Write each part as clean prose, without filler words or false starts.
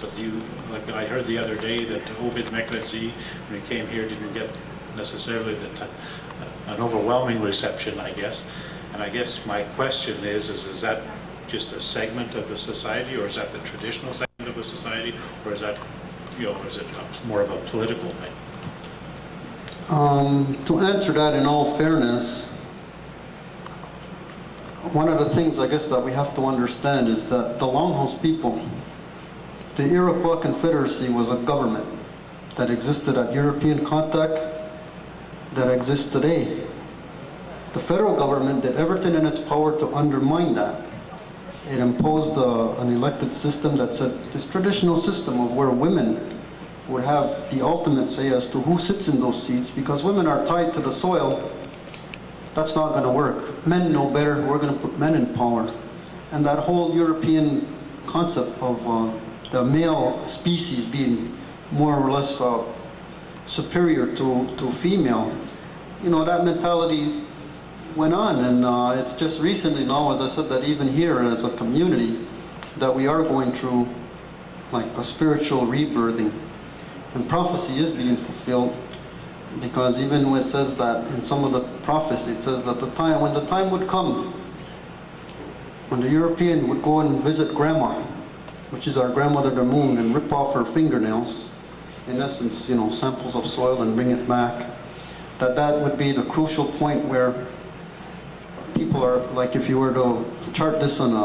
But you, like I heard the other day, that Ovid Mekledzi, when he came here, didn't get necessarily an overwhelming reception, I guess. And I guess my question is that just a segment of the society, or is that the traditional segment of the society, or is that, is it more of a political thing? To answer that in all fairness, one of the things I guess that we have to understand is that the Longhouse people, the Iroquois Confederacy was a government that existed at European contact, that exists today. The federal government did everything in its power to undermine that. It imposed an elected system that said this traditional system of where women would have the ultimate say as to who sits in those seats, because women are tied to the soil. That's not going to work. Men know better. We're going to put men in power. And that whole European concept of the male species being more or less superior to female, that mentality went on. And it's just recently now, as I said, that even here as a community, that we are going through like a spiritual rebirthing. And prophecy is being fulfilled, because even when it says that in some of the prophecy, it says that when the time would come, when the European would go and visit Grandma, which is our grandmother the moon, and rip off her fingernails, in essence, samples of soil, and bring it back, that would be the crucial point where people are, like if you were to chart this on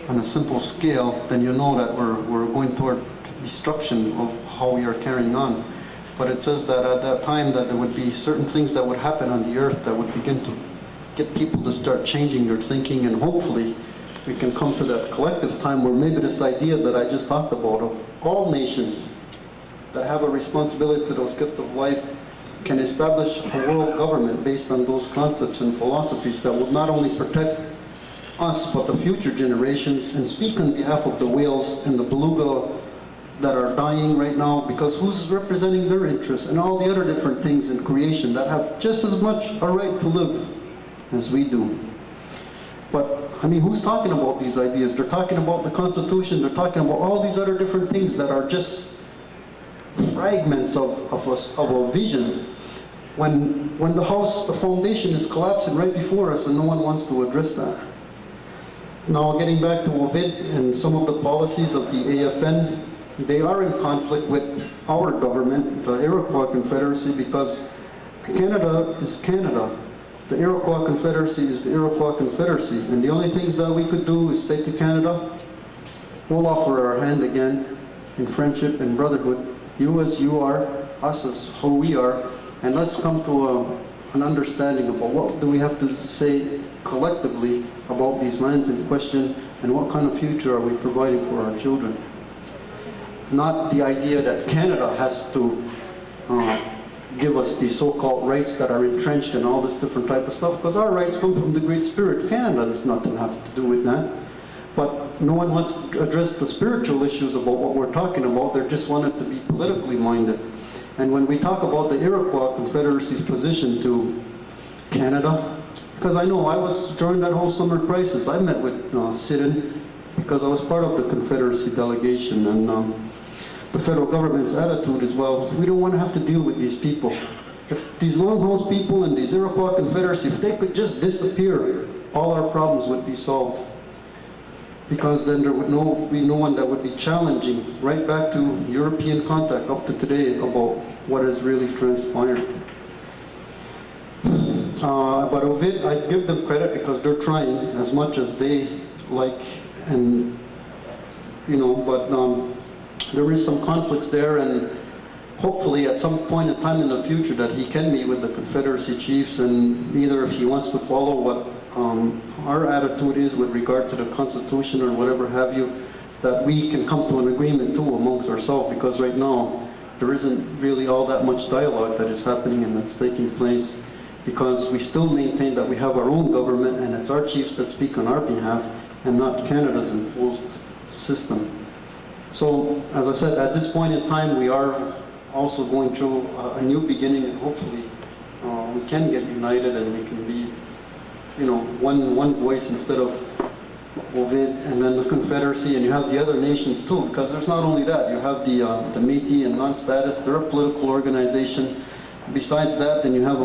a simple scale, then you know that we're going toward destruction of how we are carrying on. But it says that at that time that there would be certain things that would happen on the earth that would begin to get people to start changing their thinking, and hopefully we can come to that collective time where maybe this idea that I just talked about of all nations that have a responsibility to those gifts of life can establish a world government based on those concepts and philosophies that will not only protect us but the future generations, and speak on behalf of the whales and the beluga that are dying right now, because who's representing their interests, and all the other different things in creation that have just as much a right to live as we do. But I mean, who's talking about these ideas? They're talking about the Constitution, they're talking about all these other different things that are just fragments of a vision, when the house, the foundation is collapsing right before us, and no one wants to address that. Now, getting back to Ovid and some of the policies of the AFN, they are in conflict with our government, the Iroquois Confederacy, because Canada is Canada. The Iroquois Confederacy is the Iroquois Confederacy. And the only things that we could do is say to Canada, we'll offer our hand again in friendship and brotherhood. You as you are, us as who we are, and let's come to an understanding about what do we have to say collectively about these lands in question, and what kind of future are we providing for our children. Not the idea that Canada has to give us these so-called rights that are entrenched and all this different type of stuff, because our rights come from the Great Spirit. Canada does nothing have to do with that. But no one wants to address the spiritual issues about what we're talking about. They just want it to be politically minded. And when we talk about the Iroquois Confederacy's position to Canada, because I know I was, during that whole summer crisis, I met with Sidon, because I was part of the Confederacy delegation, and the federal government's attitude is, well, we don't want to have to deal with these people. If these Longhouse people and these Iroquois Confederacy, if they could just disappear, all our problems would be solved. Because then there would be no one that would be challenging, right back to European contact up to today, about what has really transpired. But Ovid, I give them credit because they're trying as much as they like, and but there is some conflicts there, and hopefully at some point in time in the future that he can meet with the Confederacy chiefs, and either if he wants to follow what our attitude is with regard to the Constitution or whatever have you, that we can come to an agreement too amongst ourselves, because right now there isn't really all that much dialogue that is happening and that's taking place, because we still maintain that we have our own government and it's our chiefs that speak on our behalf and not Canada's imposed system. So, as I said, at this point in time we are also going through a new beginning, and hopefully we can get united and we can be one voice instead of Ovid, and then the Confederacy, and you have the other nations too, because there's not only that, you have the Métis and non-status, they're a political organization. Besides that, then you have,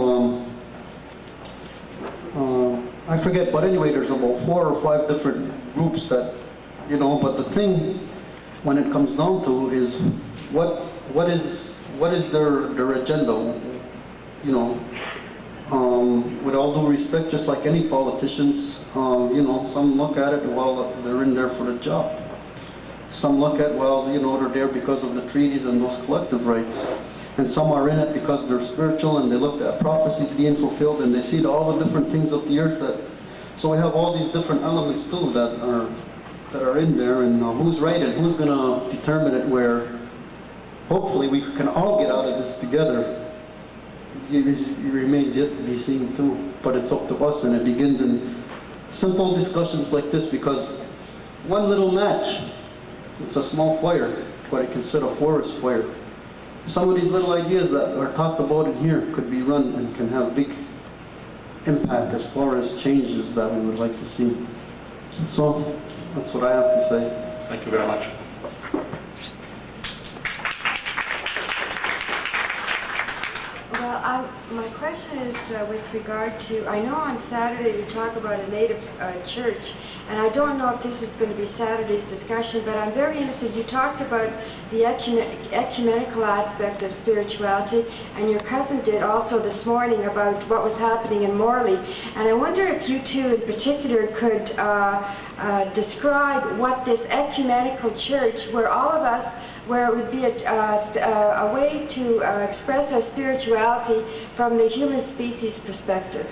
I forget, but anyway, there's about 4 or 5 different groups that, you know, but the thing, when it comes down to, is what is their agenda, you know? With all due respect, just like any politicians, you know, some look at it, well, they're in there for the job. Some look at, well, you know, they're there because of the treaties and those collective rights. And some are in it because they're spiritual and they look at prophecies being fulfilled and they see all the different things of the earth that, so we have all these different elements too that are in there, and who's right and who's gonna determine it, where hopefully we can all get out of this together. It remains yet to be seen too, but it's up to us, and it begins in simple discussions like this, because one little match, it's a small fire, but it can set a forest fire. Some of these little ideas that are talked about in here could be run and can have big impact as far as changes that we would like to see. So that's what I have to say. Thank you very much. Well, my question is with regard to, I know on Saturday you talk about a native church, and I don't know if this is going to be Saturday's discussion, but I'm very interested. You talked about the ecumenical aspect of spirituality, and your cousin did also this morning about what was happening in Morley. And I wonder if you two in particular could describe what this ecumenical church, where all of us, where it would be a way to express our spirituality from the human species perspective.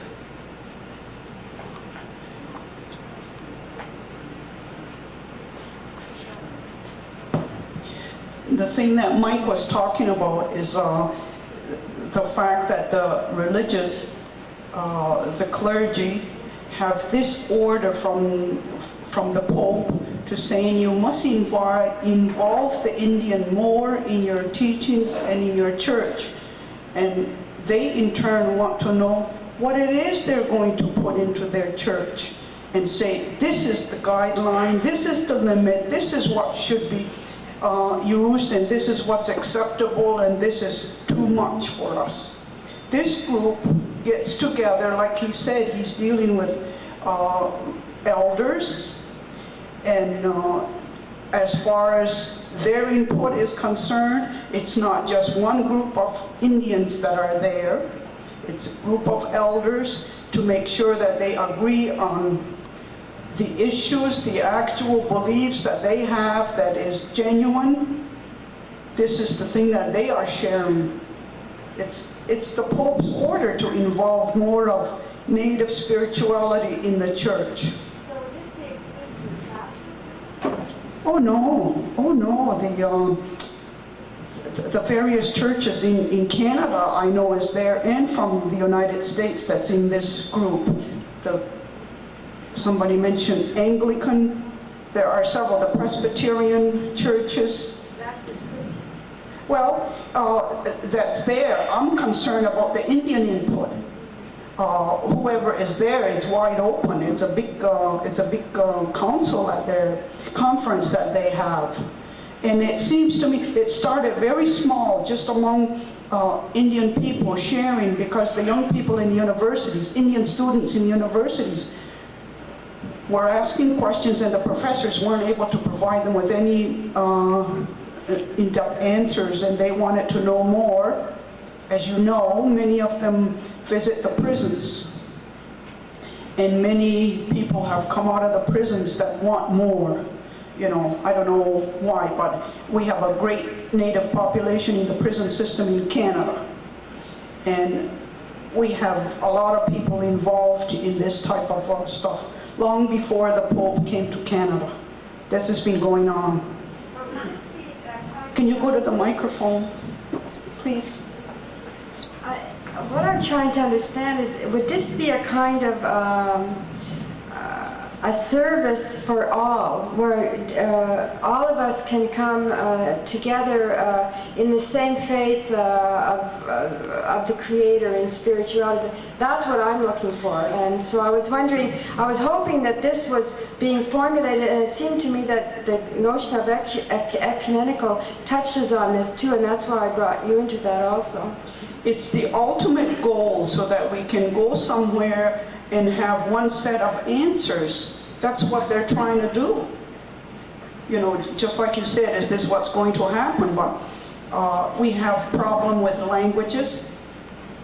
The thing that Mike was talking about is the fact that the religious, the clergy, have this order from the Pope to saying you must involve the Indian more in your teachings and in your church. And they in turn want to know what it is they're going to put into their church and say, this is the guideline, this is the limit, this is what should be used, and this is what's acceptable, and this is too much for us. This group gets together, like he said, he's dealing with elders, and as far as their input is concerned, it's not just one group of Indians that are there, it's a group of elders to make sure that they agree on the issues, the actual beliefs that they have that is genuine. This is the thing that they are sharing. It's the Pope's order to involve more of native spirituality in the church. So would this be exclusive to Catholics? Oh no, the various churches in Canada I know is there, and from the United States that's in this group. Somebody mentioned Anglican. There are several, the Presbyterian churches. That's just Christian. Well, that's there. I'm concerned about the Indian input. Whoever is there, it's wide open. It's a big council at their conference that they have. And it seems to me, it started very small, just among Indian people sharing, because the young people in the universities, Indian students in universities, were asking questions and the professors weren't able to provide them with any in-depth answers, and they wanted to know more. As you know, many of them visit the prisons, and many people have come out of the prisons that want more. You know, I don't know why, but we have a great native population in the prison system in Canada, and we have a lot of people involved in this type of stuff long before the Pope came to Canada. This has been going on. Can you go to the microphone, please? What I'm trying to understand is, would this be a kind of a service for all, where all of us can come together in the same faith of the Creator and spirituality. That's what I'm looking for. And so I was wondering, I was hoping that this was being formulated, and it seemed to me that the notion of ecumenical touches on this too, and that's why I brought you into that also. It's the ultimate goal so that we can go somewhere and have one set of answers. That's what they're trying to do. You know, just like you said, is this what's going to happen? But we have problem with languages,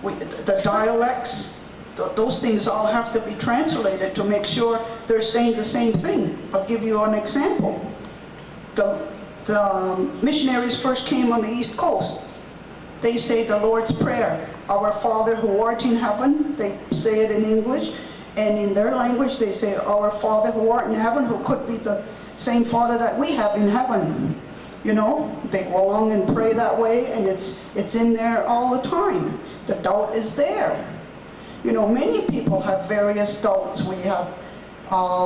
the dialects, those things all have to be translated to make sure they're saying the same thing. I'll give you an example. The missionaries first came on the East Coast. They say the Lord's Prayer, Our Father who art in heaven. They say it in English, and in their language they say, Our Father who art in heaven, who could be the same Father that we have in heaven. You know, they go along and pray that way, and it's in there all the time. The doubt is there. You know, many people have various doubts. We have,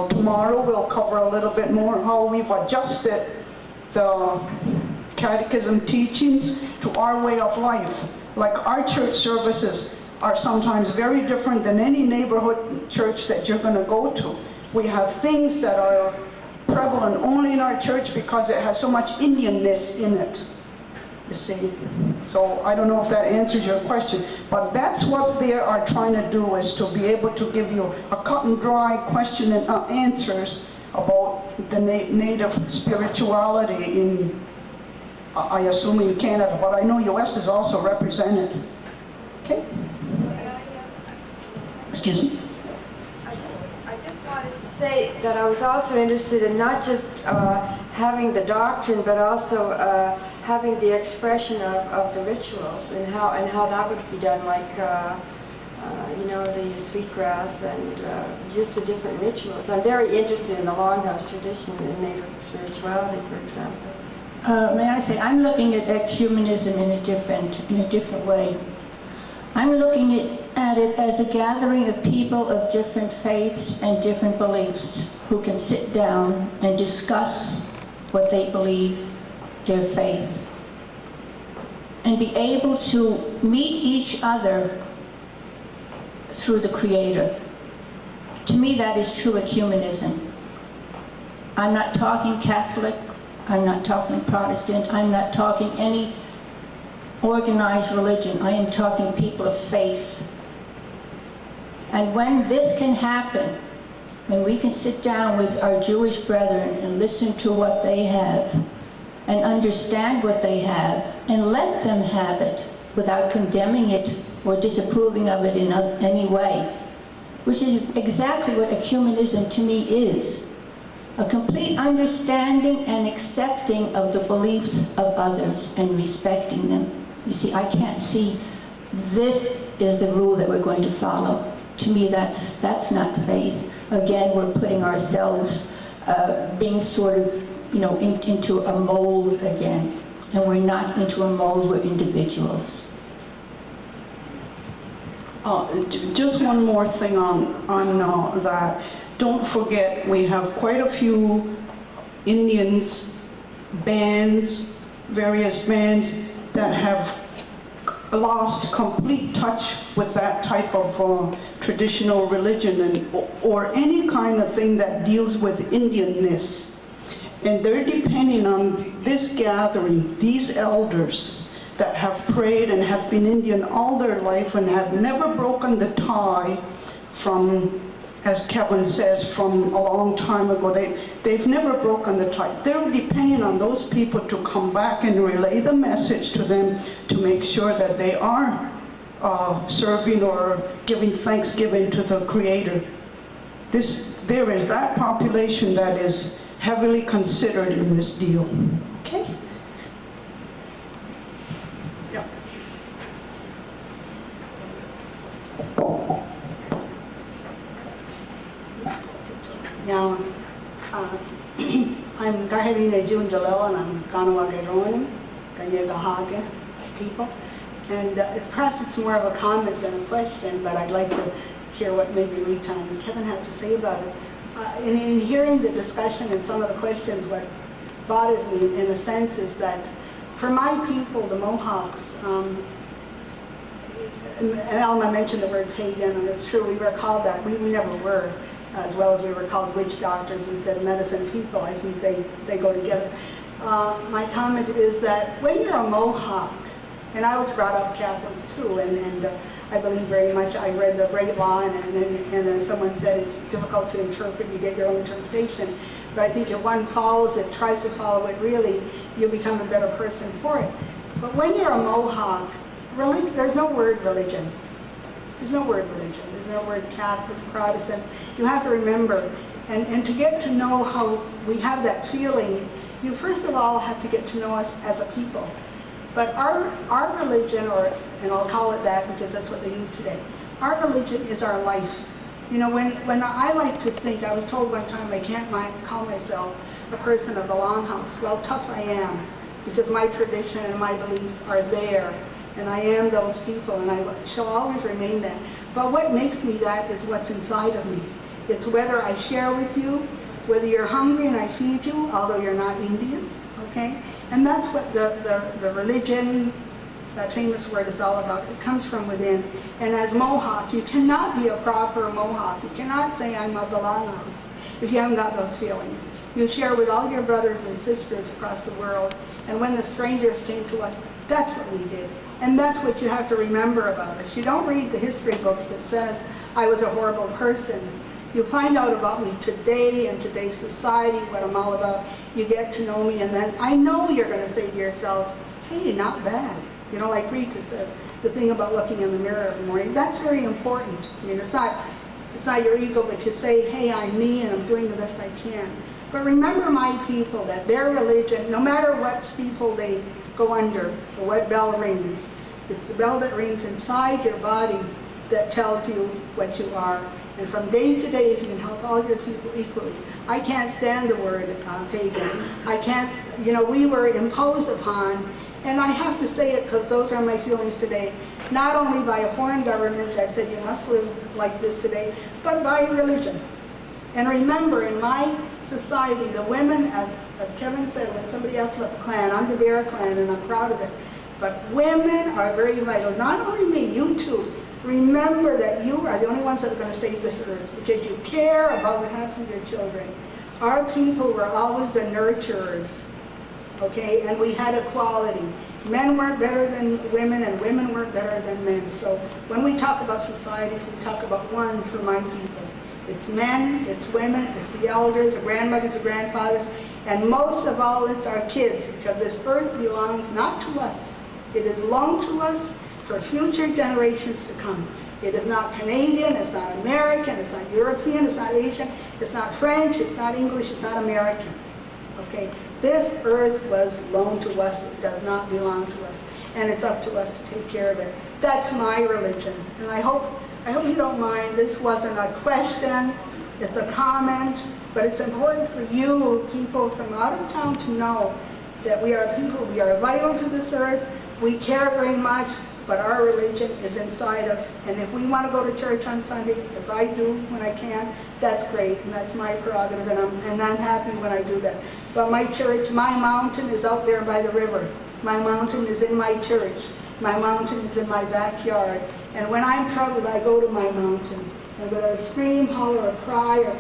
tomorrow we'll cover a little bit more how we've adjusted the catechism teachings to our way of life. Like our church services are sometimes very different than any neighborhood church that you're going to go to. We have things that are prevalent only in our church because it has so much Indianness in it, you see. So I don't know if that answers your question, but that's what they are trying to do, is to be able to give you a cut and dry question and answers about the native spirituality in, I assume in Canada, but I know US is also represented. Okay? Excuse me? I just wanted to say that I was also interested in not just having the doctrine, but also having the expression of the rituals and how that would be done, like you know, the sweetgrass and just the different rituals. I'm very interested in the Longhouse tradition and native spirituality, for example. May I say, I'm looking at ecumenism in a different way. I'm looking at it as a gathering of people of different faiths and different beliefs who can sit down and discuss what they believe, their faith, and be able to meet each other through the Creator. To me, that is true ecumenism. I'm not talking Catholic, I'm not talking Protestant, I'm not talking any organized religion. I am talking people of faith. And when this can happen, when we can sit down with our Jewish brethren and listen to what they have and understand what they have and let them have it without condemning it or disapproving of it in any way, which is exactly what ecumenism to me is. A complete understanding and accepting of the beliefs of others and respecting them. You see, I can't see this is the rule that we're going to follow. To me, that's not faith. Again, we're putting ourselves being sort of, you know, into a mold again. And we're not into a mold, we're individuals. Just one more thing on that. Don't forget, we have quite a few Indians, bands, various bands that have lost complete touch with that type of traditional religion or any kind of thing that deals with Indianness. And they're depending on this gathering, these elders that have prayed and have been Indian all their life and have never broken the tie from, as Kevin says, from a long time ago. They've never broken the tie. They're depending on those people to come back and relay the message to them to make sure that they are serving or giving thanksgiving to the Creator. There is that population that is heavily considered in this deal. Okay? Yeah. Now, I'm Kahirina June Jalil, and I'm Kahnawake Rowan, Kahnawake people. And perhaps it's more of a comment than a question, but I'd like to hear what maybe Rita and Kevin have to say about it. in hearing the discussion and some of the questions, what bothers me in a sense is that for my people, the Mohawks, and Alma mentioned the word pagan, and it's true, we were called that. We never were, as well as we were called witch doctors instead of medicine people. I think they go together. My comment is that when you're a Mohawk, and I was brought up Catholic too, and I believe very much, I read the Great Law, and as someone said, it's difficult to interpret, you get your own interpretation. But I think if one follows it, tries to follow it, really, you become a better person for it. But when you're a Mohawk, really, there's no word religion. There's no word religion. There's no word Catholic, Protestant. You have to remember, and to get to know how we have that feeling, you first of all have to get to know us as a people. But our religion, and I'll call it that because that's what they use today, our religion is our life. You know, when I like to think, I was told one time I can't call myself a person of the Longhouse. Well, tough I am, because my tradition and my beliefs are there, and I am those people, and I shall always remain that. But what makes me that is what's inside of me. It's whether I share with you, whether you're hungry and I feed you, although you're not Indian, okay? And that's what the religion, that famous word, is all about. It comes from within. And as Mohawk, you cannot be a proper Mohawk. You cannot say I'm of the Longhouse if you haven't got those feelings. You share with all your brothers and sisters across the world. And when the strangers came to us, that's what we did. And that's what you have to remember about us. You don't read the history books that says I was a horrible person. You find out about me today and today's society, what I'm all about. You get to know me, and then I know you're going to say to yourself, hey, not bad. You know, like Rita says, the thing about looking in the mirror every morning, that's very important. I mean, it's not your ego, but you say, hey, I'm me, and I'm doing the best I can. But remember my people, that their religion, no matter what steeple they go under, or what bell rings, it's the bell that rings inside your body that tells you what you are. And from day to day, if you can help all your people equally. I can't stand the word pagan. I can't, you know, we were imposed upon, and I have to say it because those are my feelings today, not only by a foreign government that said you must live like this today, but by religion. And remember, in my society, the women, as Kevin said, when somebody asked about the clan, I'm the Bear clan, and I'm proud of it. But women are very vital. Not only me, you too. Remember that you are the only ones that are going to save this earth, because you care about what happens to your children. Our people were always the nurturers, okay, and we had equality. Men weren't better than women, and women weren't better than men. So when we talk about societies, we talk about one for my people. It's men, it's women, it's the elders, the grandmothers, the grandfathers, and most of all, it's our kids, because this earth belongs not to us. It is belonged to us for future generations to come. It is not Canadian, it's not American, it's not European, it's not Asian, it's not French, it's not English, it's not American. Okay? This earth was loaned to us, it does not belong to us. And it's up to us to take care of it. That's my religion. And I hope you don't mind, this wasn't a question, it's a comment, but it's important for you people from out of town to know that we are people, we are vital to this earth, we care very much, but our religion is inside us. And if we want to go to church on Sunday, as I do when I can, that's great, and that's my prerogative, and I'm happy when I do that. But my church, my mountain is out there by the river. My mountain is in my church. My mountain is in my backyard. And when I'm troubled, I go to my mountain. And whether I scream, holler, or cry, or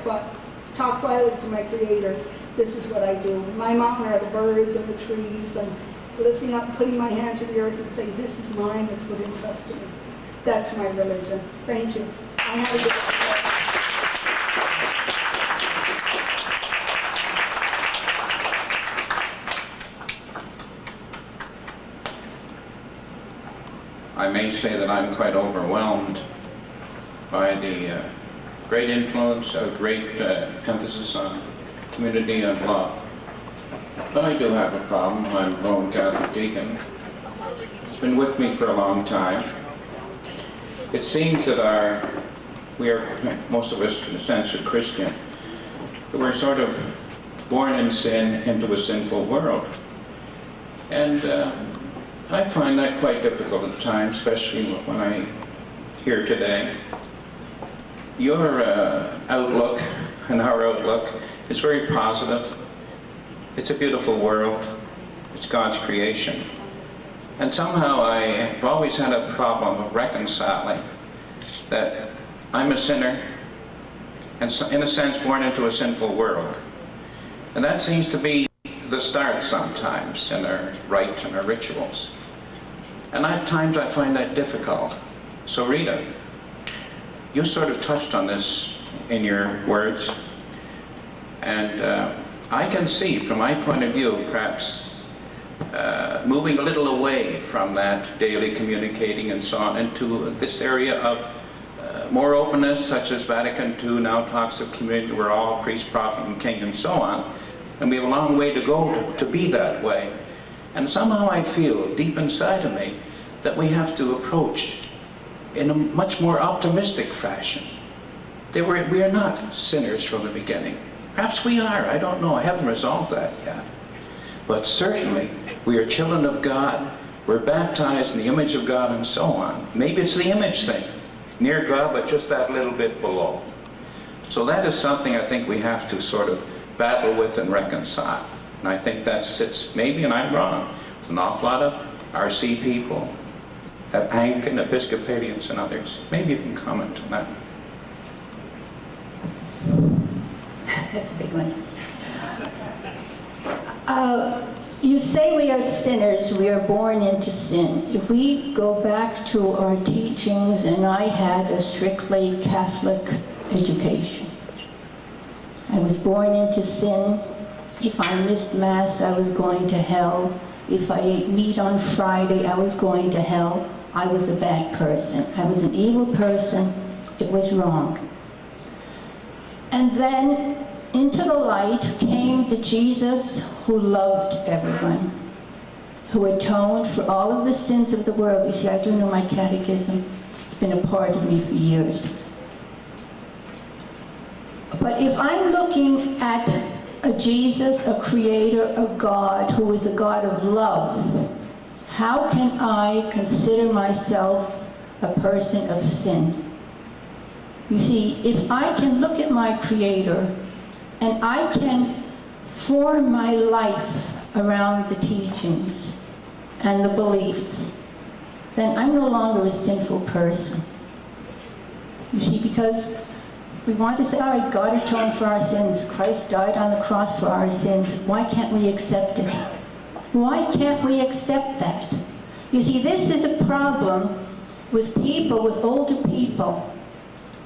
talk quietly to my Creator, this is what I do. My mountain are the birds and the trees, and lifting up, putting my hand to the earth and say, this is mine, it's put in trust to me. That's my religion. Thank you. I have a good I may say that I'm quite overwhelmed by the great influence, great emphasis on community and love. But I do have a problem. I'm a Roman Catholic deacon. It's been with me for a long time. It seems that we are, most of us in a sense, are Christian. But we're sort of born in sin into a sinful world. And I find that quite difficult at times, especially when I hear today your outlook and our outlook is very positive. It's a beautiful world. It's God's creation. And somehow I've always had a problem of reconciling that I'm a sinner and in a sense born into a sinful world. And that seems to be the start sometimes in our rite and our rituals. And at times I find that difficult. So Rita, you sort of touched on this in your words, and I can see from my point of view perhaps moving a little away from that daily communicating and so on into this area of more openness, such as Vatican II now talks of community, we're all priest, prophet, and king, and so on. And we have a long way to go to be that way. And somehow I feel deep inside of me that we have to approach in a much more optimistic fashion. We are not sinners from the beginning. Perhaps we are, I don't know, I haven't resolved that yet. But certainly, we are children of God, we're baptized in the image of God and so on. Maybe it's the image thing, near God, but just that little bit below. So that is something I think we have to sort of battle with and reconcile. And I think that sits, maybe, and I'm wrong, with an awful lot of RC people, Anglican, Episcopalians, and others. Maybe you can comment on that. That's a big one. You say we are sinners, we are born into sin. If we go back to our teachings, and I had a strictly Catholic education. I was born into sin. If I missed Mass, I was going to hell. If I ate meat on Friday, I was going to hell. I was a bad person. I was an evil person. It was wrong. And then into the light came the Jesus who loved everyone, who atoned for all of the sins of the world. You see, I do know my catechism. It's been a part of me for years. But if I'm looking at a Jesus, a creator, a God, who is a God of love, how can I consider myself a person of sin? You see, if I can look at my creator and I can form my life around the teachings and the beliefs, then I'm no longer a sinful person. You see, because we want to say, all right, God atoned for our sins. Christ died on the cross for our sins. Why can't we accept it? Why can't we accept that? You see, this is a problem with people, with older people,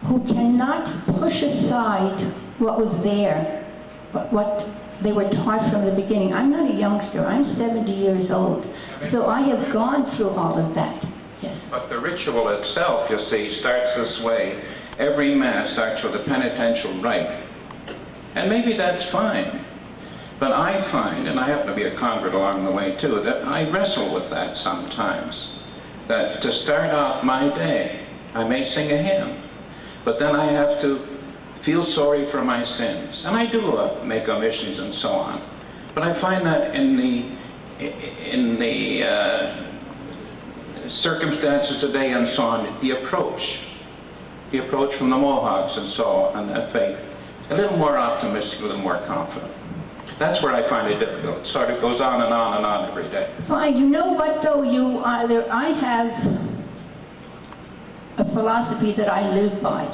who cannot push aside what was there, what they were taught from the beginning. I'm not a youngster. I'm 70 years old. So I have gone through all of that. Yes. But the ritual itself, you see, starts this way. Every Mass starts with a penitential rite. And maybe that's fine. But I find, and I happen to be a convert along the way too, that I wrestle with that sometimes. That to start off my day, I may sing a hymn, but then I have to feel sorry for my sins. And I do make omissions and so on. But I find that in the circumstances today and so on, the approach from the Mohawks and so on, and that faith, a little more optimistic, a little more confident. That's where I find it difficult. It sort of goes on and on and on every day. Fine. You know what, though? I have a philosophy that I live by.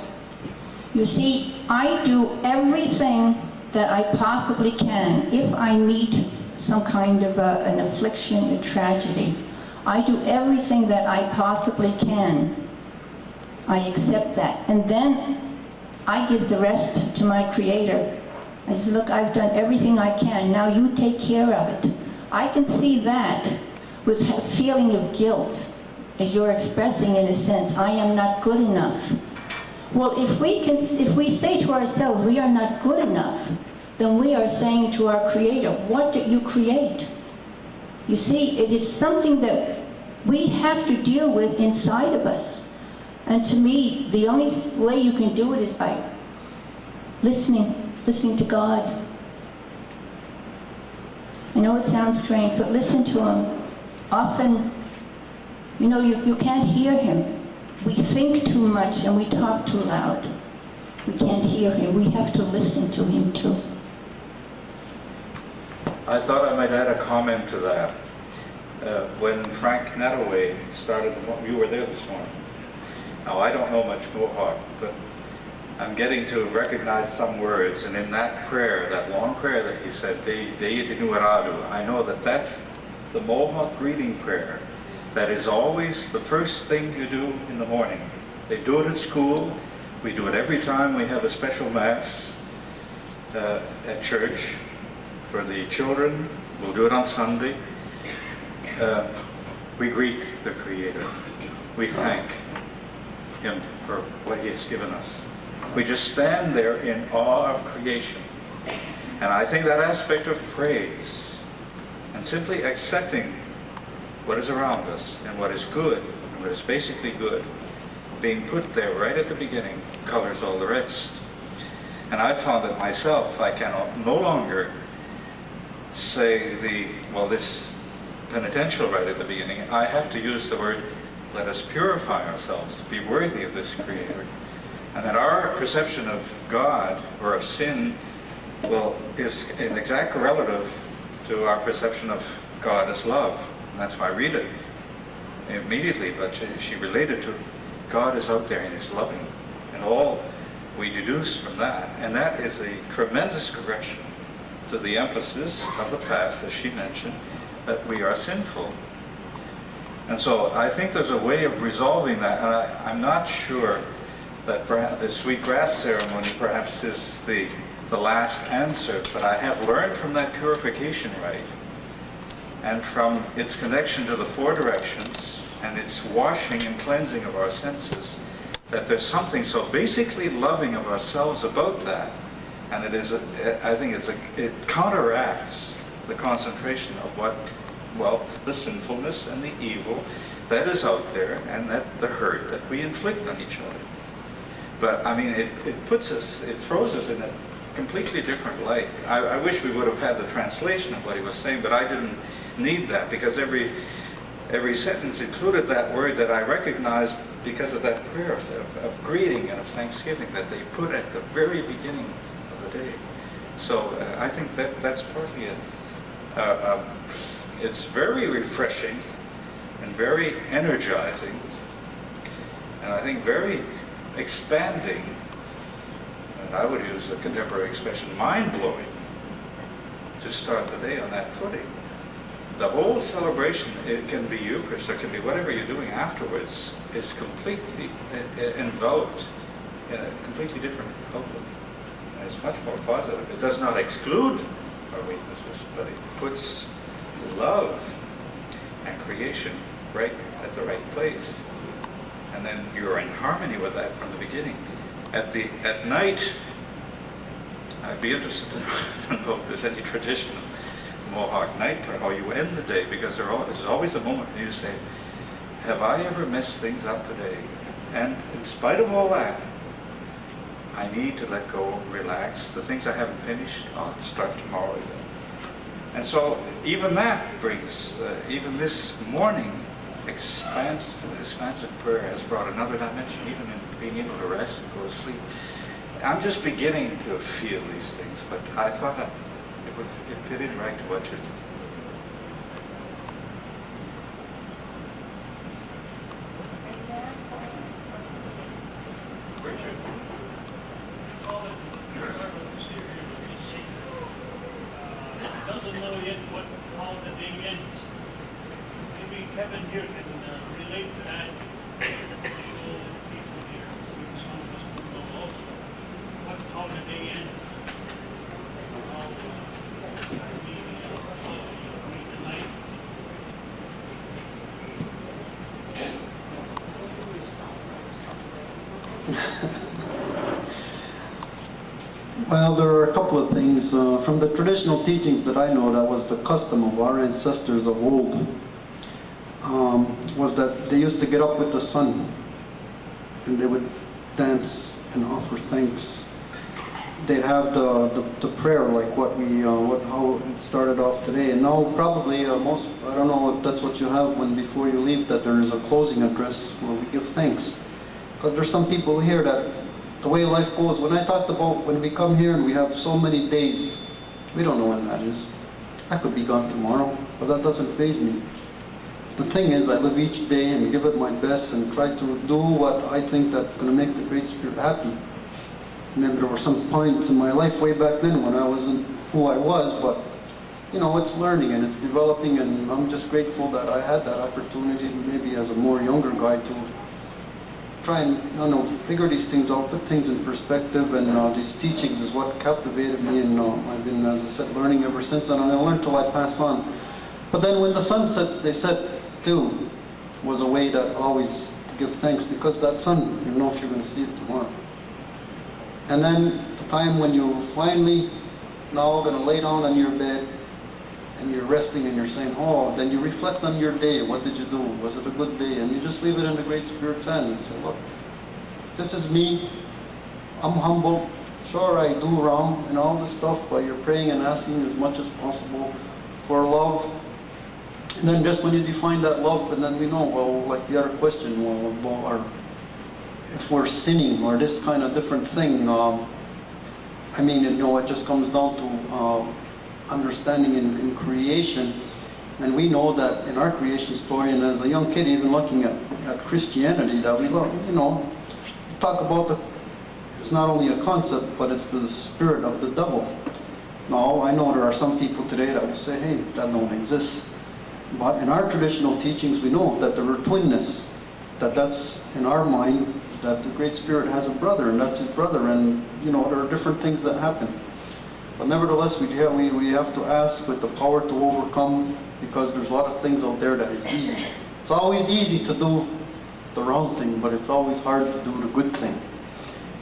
You see, I do everything that I possibly can. If I meet some kind of an affliction, a tragedy, I do everything that I possibly can. I accept that. And then I give the rest to my Creator. I say, look, I've done everything I can. Now you take care of it. I can see that with a feeling of guilt, as you're expressing in a sense, I am not good enough. Well, if we say to ourselves, we are not good enough, then we are saying to our Creator, what did you create? You see, it is something that we have to deal with inside of us. And to me, the only way you can do it is by listening to God. I know it sounds strange, but listen to Him. Often, you can't hear Him. We think too much and we talk too loud. We can't hear him. We have to listen to him too. I thought I might add a comment to that. When Frank Kahnawake started, you were there this morning. Now, I don't know much Mohawk, but I'm getting to recognize some words, and in that prayer, that long prayer that he said, I know that that's the Mohawk greeting prayer that is always the first thing you do in the morning. They do it at school. We do it every time we have a special mass at church for the children. We'll do it on Sunday. We greet the Creator. We thank Him for what He has given us. We just stand there in awe of creation. And I think that aspect of praise and simply accepting what is around us and what is good and what is basically good, being put there right at the beginning, covers all the rest. And I found that myself, I can no longer say this penitential right at the beginning. I have to use the word, let us purify ourselves to be worthy of this Creator. And that our perception of God or of sin, is an exact relative to our perception of God as love. And that's why I read it immediately, but she related to God is out there and He's loving. And all we deduce from that, and that is a tremendous correction to the emphasis of the past, as she mentioned, that we are sinful. And so I think there's a way of resolving that, and I'm not sure that perhaps the sweet grass ceremony perhaps is the last answer, but I have learned from that purification rite and from its connection to the four directions and its washing and cleansing of our senses, that there's something so basically loving of ourselves about that, and it counteracts the concentration of the sinfulness and the evil that is out there, and that the hurt that we inflict on each other. But I mean, it throws us in a completely different light. I wish we would have had the translation of what he was saying, but I didn't need that, because every sentence included that word that I recognized because of that prayer of greeting and of thanksgiving that they put at the very beginning of the day. So I think that's partly it. It's very refreshing and very energizing, and I think very expanding, and I would use a contemporary expression, mind-blowing, to start the day on that footing. The whole celebration, it can be Eucharist, or it can be whatever you're doing afterwards, is completely enveloped in a completely different outlook. And it's much more positive. It does not exclude our weaknesses, but it puts love and creation right at the right place. And then you're in harmony with that from the beginning. At night, I'd be interested to know if there's any tradition of Mohawk night prayer, how you end the day, because there's always a moment when you say, have I ever messed things up today? And in spite of all that, I need to let go, relax. The things I haven't finished, I'll start tomorrow again. And so even that brings, even this morning, expansive prayer has brought another dimension, even in being able to rest and go to sleep. I'm just beginning to feel these things, but I thought that it fit in right to what you're doing. Doesn't know yet how the day ends. Maybe Kevin here can relate to that. Show people here, some of us will know also how the day ends. How the night. Well, there are a couple of things. From the traditional teachings that I know, that was the custom of our ancestors of old, was that they used to get up with the sun and they would dance and offer thanks. They'd have the prayer like how it started off today. And now probably I don't know if that's what you have when before you leave, that there is a closing address where we give thanks. Because there's some people here that the way life goes. When I talked about when we come here and we have so many days, we don't know when that is. I could be gone tomorrow, but that doesn't faze me. The thing is, I live each day and give it my best and try to do what I think that's going to make the Great Spirit happy. Maybe there were some points in my life way back then when I wasn't who I was, but you know, it's learning and it's developing, and I'm just grateful that I had that opportunity, maybe as a more younger guy, to try and, I don't know, figure these things out, put things in perspective, and these teachings is what captivated me, and I've been, as I said, learning ever since, and I learn till I pass on. But then when the sun sets, they set too, was a way that always to give thanks, because that sun, you know if you're going to see it tomorrow. And then the time when you finally now going to lay down on your bed and you're resting and you're saying, oh, then you reflect on your day. What did you do? Was it a good day? And you just leave it in the Great Spirit's hand and say, look, this is me. I'm humble. Sure, I do wrong and all this stuff, but you're praying and asking as much as possible for love. And then just when you define that love, and then we know, well, like the other question, well, if we're sinning or this kind of different thing, I mean, you know, it just comes down to understanding in creation. And we know that in our creation story, and as a young kid, even looking at Christianity, that we learn, you know, talk about it's not only a concept, but it's the spirit of the devil. Now, I know there are some people today that will say, hey, that don't exist. But in our traditional teachings, we know that there are twinness, that's in our mind, that the Great Spirit has a brother, and that's his brother, and you know, there are different things that happen. But nevertheless, we have to ask with the power to overcome, because there's a lot of things out there that is easy. It's always easy to do the wrong thing, but it's always hard to do the good thing.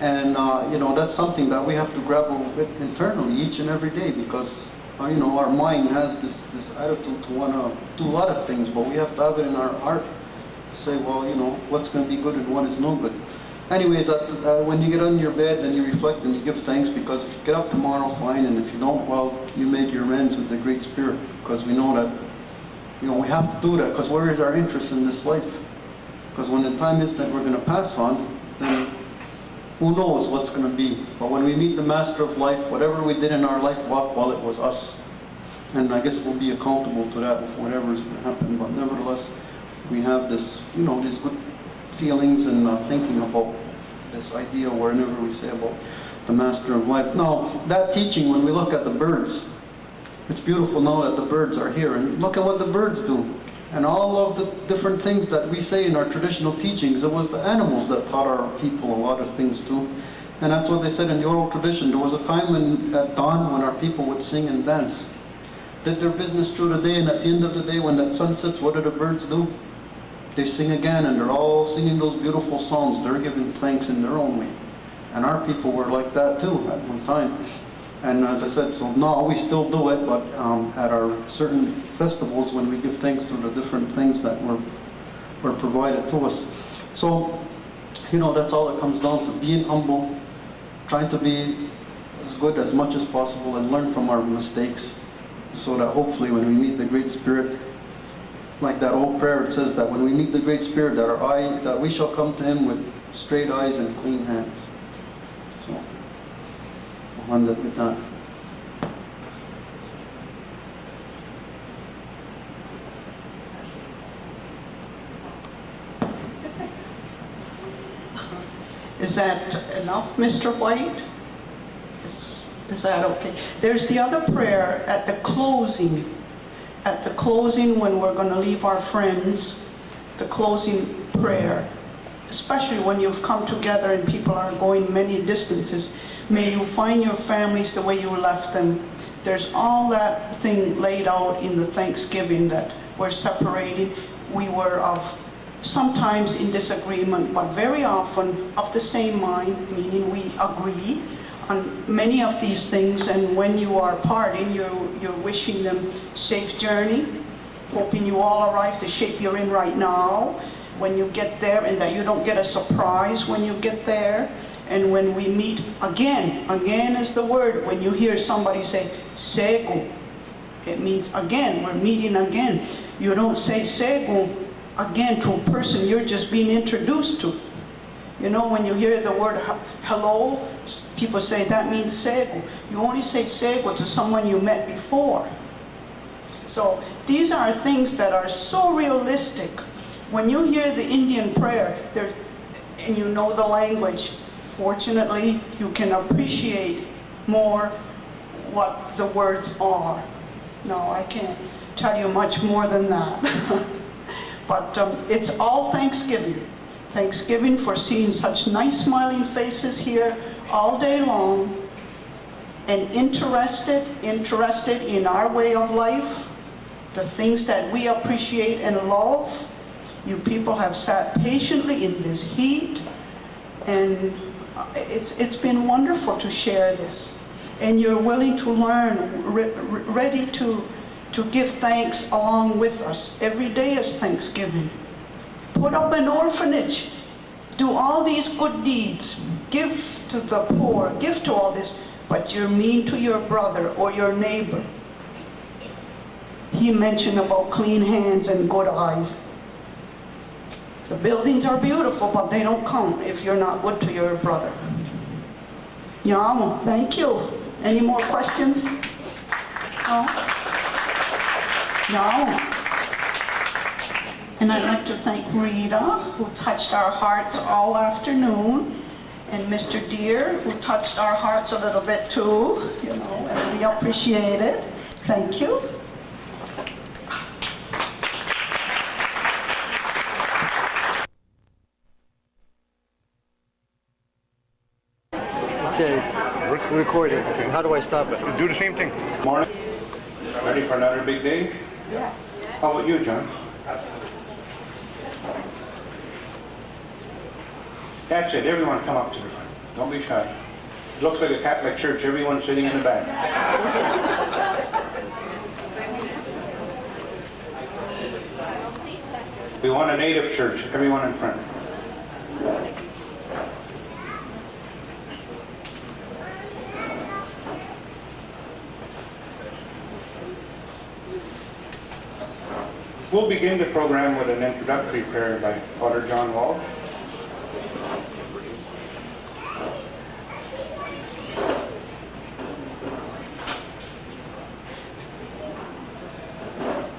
And you know, that's something that we have to grapple with internally each and every day, because you know, our mind has this attitude to want to do a lot of things, but we have to have it in our heart to say, well, you know, what's going to be good and what is no good. Anyways, when you get on your bed and you reflect and you give thanks, because if you get up tomorrow, fine, and if you don't, well, you made your amends with the Great Spirit, because we know that, you know, we have to do that, because where is our interest in this life? Because when the time is that we're going to pass on, then who knows what's going to be. But when we meet the Master of Life, whatever we did in our life walk, well, it was us. And I guess we'll be accountable to that with whatever is going to happen. But nevertheless, we have this, you know, these good feelings and thinking about this idea whenever we say about the Master of Life. Now, that teaching, when we look at the birds, it's beautiful now that the birds are here. And look at what the birds do. And all of the different things that we say in our traditional teachings, it was the animals that taught our people a lot of things too. And that's what they said in the oral tradition. There was a time when, at dawn, when our people would sing and dance. Did their business through the day, and at the end of the day, when that sun sets, what do the birds do? They sing again, and they're all singing those beautiful songs. They're giving thanks in their own way. And our people were like that too at one time. And as I said, so now we still do it, but at our certain festivals, when we give thanks to the different things that were provided to us. So, you know, that's all it comes down to, being humble, trying to be as good as much as possible and learn from our mistakes, so that hopefully when we meet the Great Spirit, like that old prayer, it says that when we meet the Great Spirit, that we shall come to Him with straight eyes and clean hands. So, I'll end it with that. Is that enough, Mr. White? Is that okay? There's the other prayer at the closing. At the closing, when we're going to leave our friends, the closing prayer, especially when you've come together and people are going many distances, may you find your families the way you left them. There's all that thing laid out in the Thanksgiving, that we're separated. We were sometimes in disagreement, but very often of the same mind, meaning we agree on many of these things. And when you are parting, you're wishing them safe journey, hoping you all arrive the shape you're in right now when you get there, and that you don't get a surprise when you get there. And when we meet again is the word. When you hear somebody say sego, it means again, we're meeting again. You don't say sego again to a person you're just being introduced to. You know, when you hear the word hello, people say that means sego. You only say sego to someone you met before. So these are things that are so realistic. When you hear the Indian prayer, and you know the language, fortunately, you can appreciate more what the words are. No, I can't tell you much more than that. But it's all Thanksgiving. Thanksgiving for seeing such nice smiling faces here all day long, and interested in our way of life, the things that we appreciate and love. You people have sat patiently in this heat, and it's been wonderful to share this. And you're willing to learn, ready to give thanks along with us. Every day is Thanksgiving. Put up an orphanage. Do all these good deeds. Give to the poor. Give to all this. But you're mean to your brother or your neighbor. He mentioned about clean hands and good eyes. The buildings are beautiful, but they don't count if you're not good to your brother. Yeah, thank you. Any more questions? No? No. And I'd like to thank Rita, who touched our hearts all afternoon, and Mr. Deere, who touched our hearts a little bit too, and we appreciate it. Thank you. It says recording. How do I stop it? Do the same thing. Morning. Ready for another big day? Yes. How about you, John? That's it. Everyone come up to the front. Don't be shy. It looks like a Catholic church. Everyone's sitting in the back. We want a native church. Everyone in front. We'll begin the program with an introductory prayer by Father John Walsh.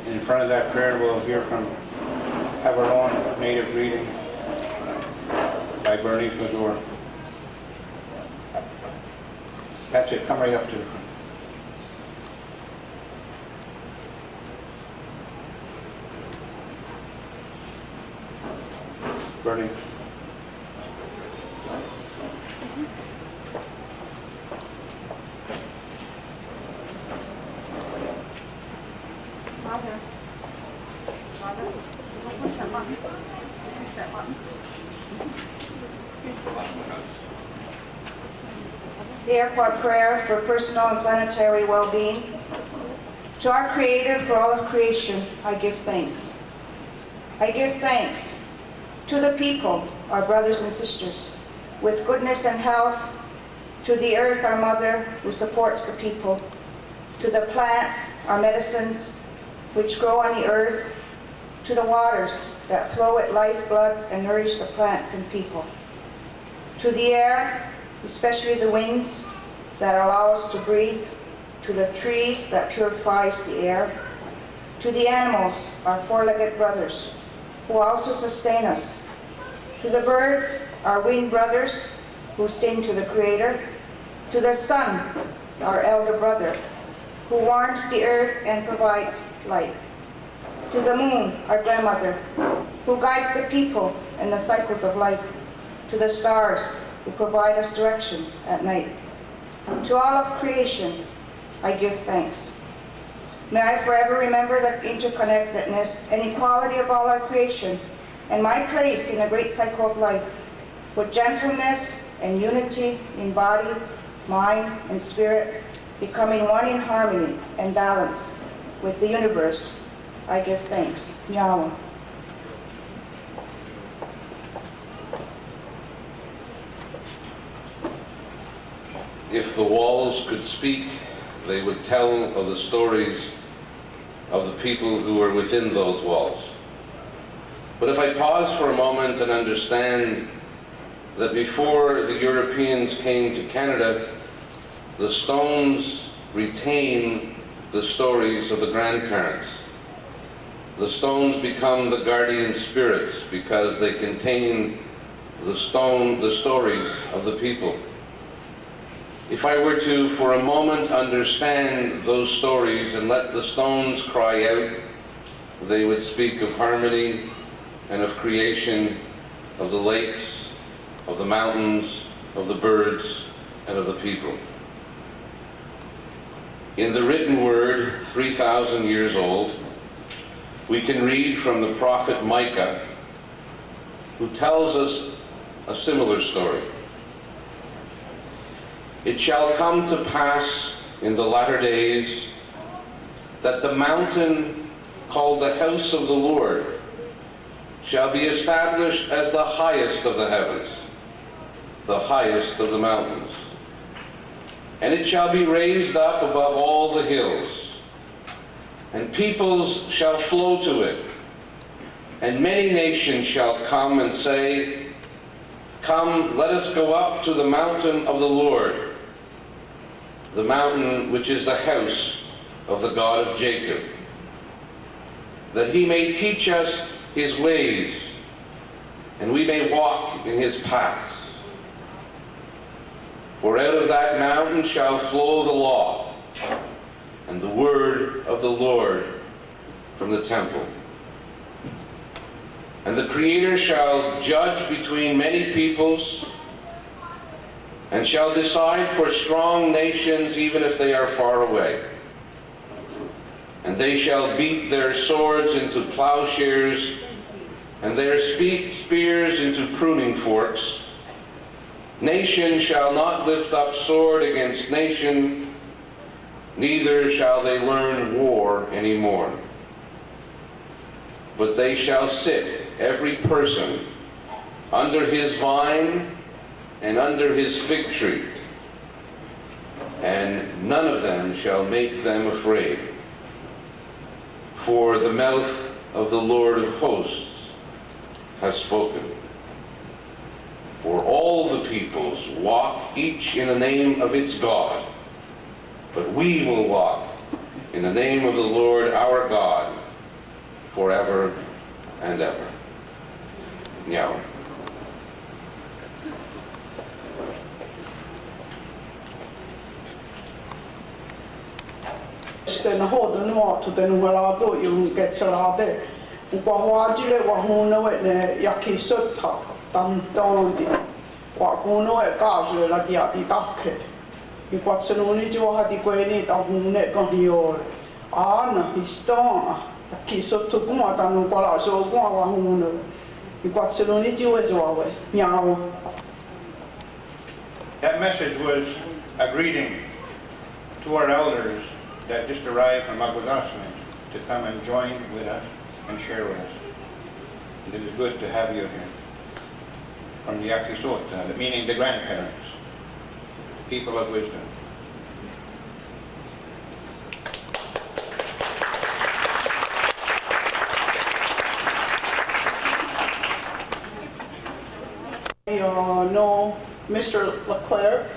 In front of that prayer, we'll have our own native reading by Bernice Mazur. That's it. Come right up to the front. Bernie. The airport prayer for personal and planetary well-being. To our Creator for all of creation, I give thanks. I give thanks to the people, our brothers and sisters, with goodness and health, to the earth, our mother, who supports the people, to the plants, our medicines, which grow on the earth, to the waters that flow with lifebloods and nourish the plants and people, to the air, especially the winds that allow us to breathe, to the trees that purifies the air, to the animals, our four-legged brothers, who also sustain us, to the birds, our winged brothers, who sing to the Creator, to the sun, our elder brother, who warms the earth and provides light, to the moon, our grandmother, who guides the people in the cycles of life, to the stars, who provide us direction at night. To all of creation, I give thanks. May I forever remember the interconnectedness and equality of all our creation, and my place in the great cycle of life, with gentleness and unity in body, mind, and spirit, becoming one in harmony and balance with the universe. I give thanks. Yahweh. If the walls could speak, they would tell of the stories of the people who were within those walls. But if I pause for a moment and understand that before the Europeans came to Canada, the stones retain the stories of the grandparents. The stones become the guardian spirits because they contain the stories of the people. If I were to, for a moment, understand those stories and let the stones cry out, they would speak of harmony and of creation, of the lakes, of the mountains, of the birds, and of the people. In the written word, 3,000 years old, we can read from the prophet Micah, who tells us a similar story. It shall come to pass in the latter days that the mountain called the house of the Lord shall be established as the highest of the heavens, the highest of the mountains. And it shall be raised up above all the hills, and peoples shall flow to it, and many nations shall come and say, Come, let us go up to the mountain of the Lord, the mountain which is the house of the God of Jacob, that he may teach us his ways, and we may walk in his paths. For out of that mountain shall flow the law, and the word of the Lord from the temple. And the Creator shall judge between many peoples, and shall decide for strong nations even if they are far away. And they shall beat their swords into plowshares, and their spears into pruning forks. Nation shall not lift up sword against nation, neither shall they learn war anymore. But they shall sit, every person, under his vine and under his fig tree, and none of them shall make them afraid. For the mouth of the Lord of hosts has spoken. For all the peoples walk each in the name of its God, but we will walk in the name of the Lord our God forever and ever. Now. Den hårda nuatu den walado yung getsalade. Ukwawadile wahuno ne yakisota tam tondi. Wakuno e kazle la diati takke. Ikwatsununi jo hadi kweni tahune kahior. Ana histona kisotu kuma tanu kwala so kuma wahuno. Ikwatsununi jo ezwawe. Nyao. That message was a greeting to our elders that just arrived from Aguadasne to come and join with us and share with us. And it is good to have you here from the Yakisota, meaning the grandparents, people of wisdom. No, Mr. Leclerc,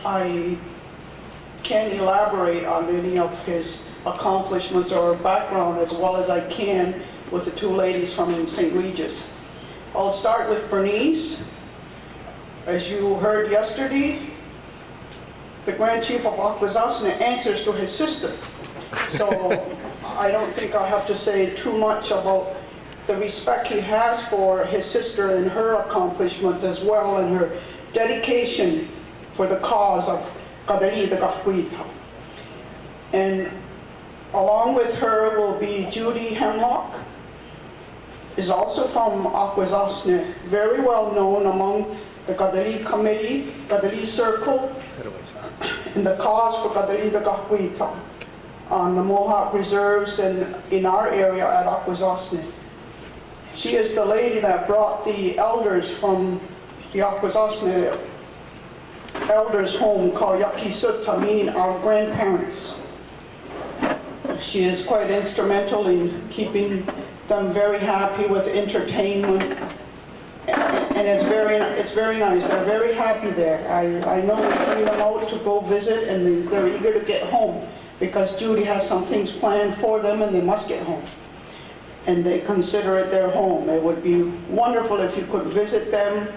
I can't elaborate on any of his accomplishments or background as well as I can with the two ladies from St. Regis. I'll start with Bernice. As you heard yesterday, the Grand Chief of Akwesasne answers to his sister. So I don't think I have to say too much about the respect he has for his sister and her accomplishments as well, and her dedication for the cause of Kadari the Gahwita. And along with her will be Judy Hemlock, is also from Akwesasne, very well known among the Kadari Committee, Kadari Circle, and the cause for Kadari the Gahwita on the Mohawk Reserves and in our area at Akwesasne. She is the lady that brought the elders from the Akwesasne elders home called Yakisutta, meaning our grandparents. She is quite instrumental in keeping them very happy with entertainment and And it's very nice. They're very happy there. I know we bring them out to go visit, and they're eager to get home because Judy has some things planned for them and they must get home. And they consider it their home. It would be wonderful if you could visit them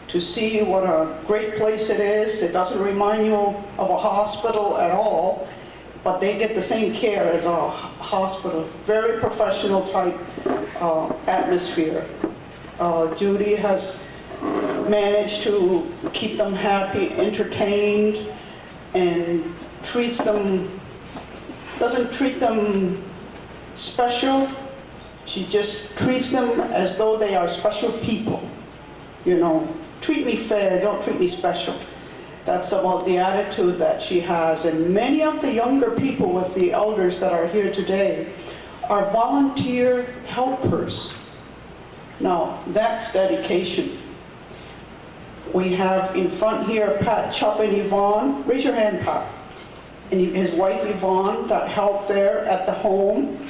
to see what a great place it is. It doesn't remind you of a hospital at all, but they get the same care as a hospital. Very professional type atmosphere. Judy has managed to keep them happy, entertained, and doesn't treat them special. She just treats them as though they are special people. You know, treat me fair, don't treat me special. That's about the attitude that she has. And many of the younger people with the elders that are here today are volunteer helpers. Now, that's dedication. We have in front here Pat, Chuck, and Yvonne. Raise your hand, Pat. And his wife Yvonne that help there at the home.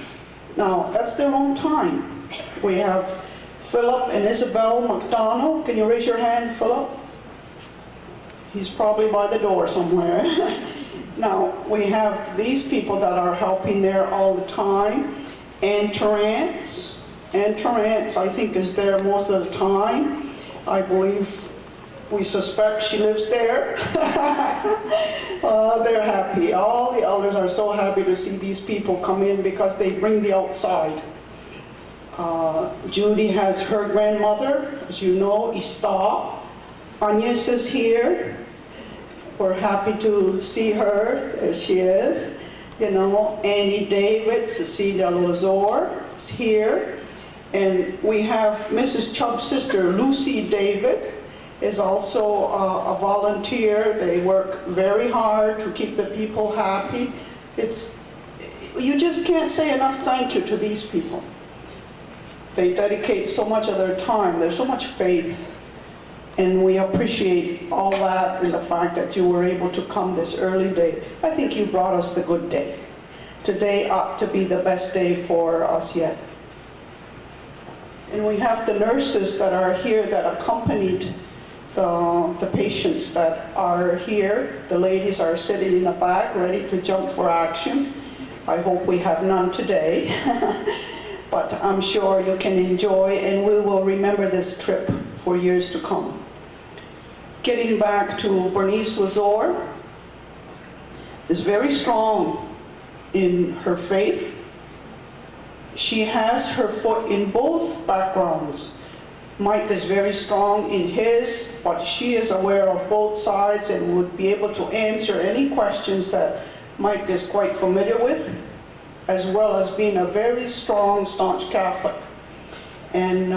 Now, that's their own time. We have Philip and Isabel McDonald. Can you raise your hand, Philip? He's probably by the door somewhere. Now, we have these people that are helping there all the time. Ann Torrance. Ann Torrance, I think, is there most of the time. I believe, we suspect she lives there. They're happy. All the elders are so happy to see these people come in because they bring the outside. Judy has her grandmother, as you know, Ista. Agnes is here. We're happy to see her. There she is. You know, Annie David, Cecilia Lozor is here. And we have Mrs. Chubb's sister, Lucy David, is also a volunteer. They work very hard to keep the people happy. You just can't say enough thank you to these people. They dedicate so much of their time. There's so much faith. And we appreciate all that and the fact that you were able to come this early day. I think you brought us the good day. Today ought to be the best day for us yet. And we have the nurses that are here that accompanied the patients that are here. The ladies are sitting in the back ready to jump for action. I hope we have none today. But I'm sure you can enjoy, and we will remember this trip for years to come. Getting back to Bernice Lazor, is very strong in her faith. She has her foot in both backgrounds. Mike is very strong in his, but she is aware of both sides and would be able to answer any questions that Mike is quite familiar with, as well as being a very strong, staunch Catholic. And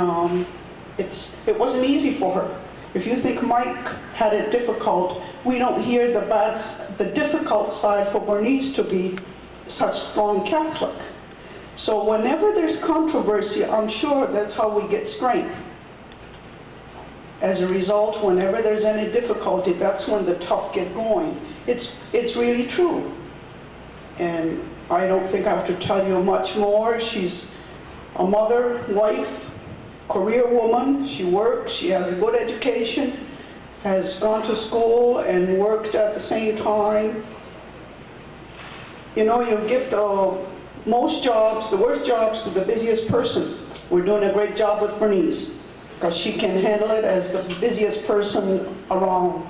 it wasn't easy for her. If you think Mike had it difficult, we don't hear the difficult side for Bernice to be such strong Catholic. So whenever there's controversy, I'm sure that's how we get strength. As a result, whenever there's any difficulty, that's when the tough get going. It's really true. And I don't think I have to tell you much more. She's a mother, wife, career woman. She works, she has a good education, has gone to school and worked at the same time. You know, you give most jobs, the worst jobs, to the busiest person. We're doing a great job with Bernice because she can handle it as the busiest person around.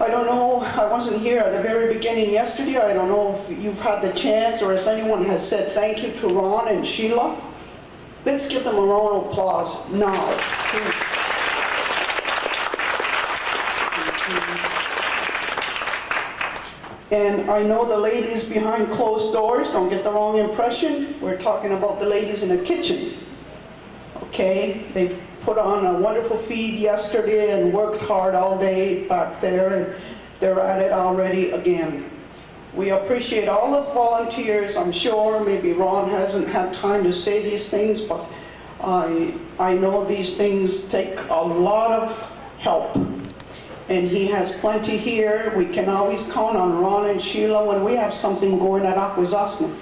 I don't know, I wasn't here at the very beginning yesterday. I don't know if you've had the chance or if anyone has said thank you to Ron and Sheila. Let's give them a round of applause now. And I know the ladies behind closed doors, don't get the wrong impression. We're talking about the ladies in the kitchen. Okay, they put on a wonderful feed yesterday and worked hard all day back there, and they're at it already again. We appreciate all the volunteers. I'm sure maybe Ron hasn't had time to say these things, but I know these things take a lot of help. And he has plenty here. We can always count on Ron and Sheila when we have something going at Akwesasne.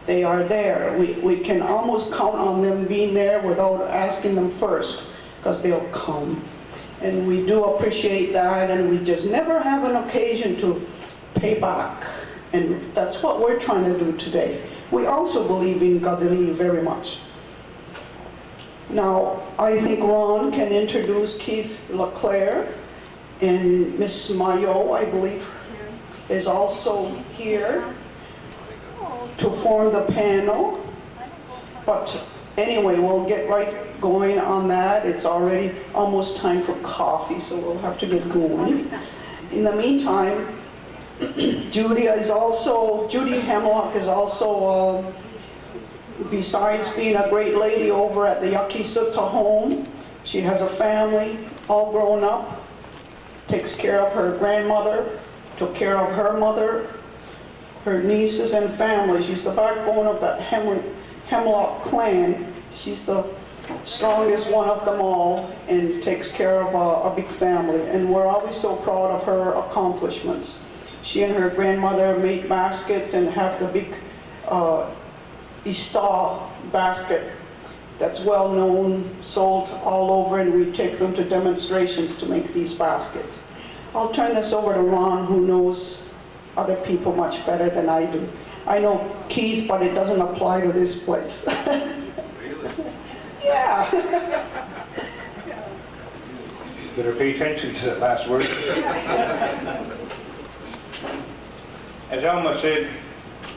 They are there. We can almost count on them being there without asking them first. because they'll come. And we do appreciate that, and we just never have an occasion to pay back. And that's what we're trying to do today. We also believe in Gadeli very much. Now, I think Ron can introduce Keith LeClaire, and Miss Mayo, I believe, is also here to form the panel. But anyway, we'll get right going on that. It's already almost time for coffee, so we'll have to get going. In the meantime, Judy Hemlock is also, besides being a great lady over at the Yakisutta home, she has a family all grown up, takes care of her grandmother, took care of her mother, her nieces and family. She's the backbone of that Hemlock clan. She's the strongest one of them all and takes care of a big family. And we're always so proud of her accomplishments. She and her grandmother made baskets and have the big Ista basket that's well known, sold all over, and we take them to demonstrations to make these baskets. I'll turn this over to Ron, who knows other people much better than I do. I know Keith, but it doesn't apply to this place. Yeah. Better pay attention to that last word. As Alma said,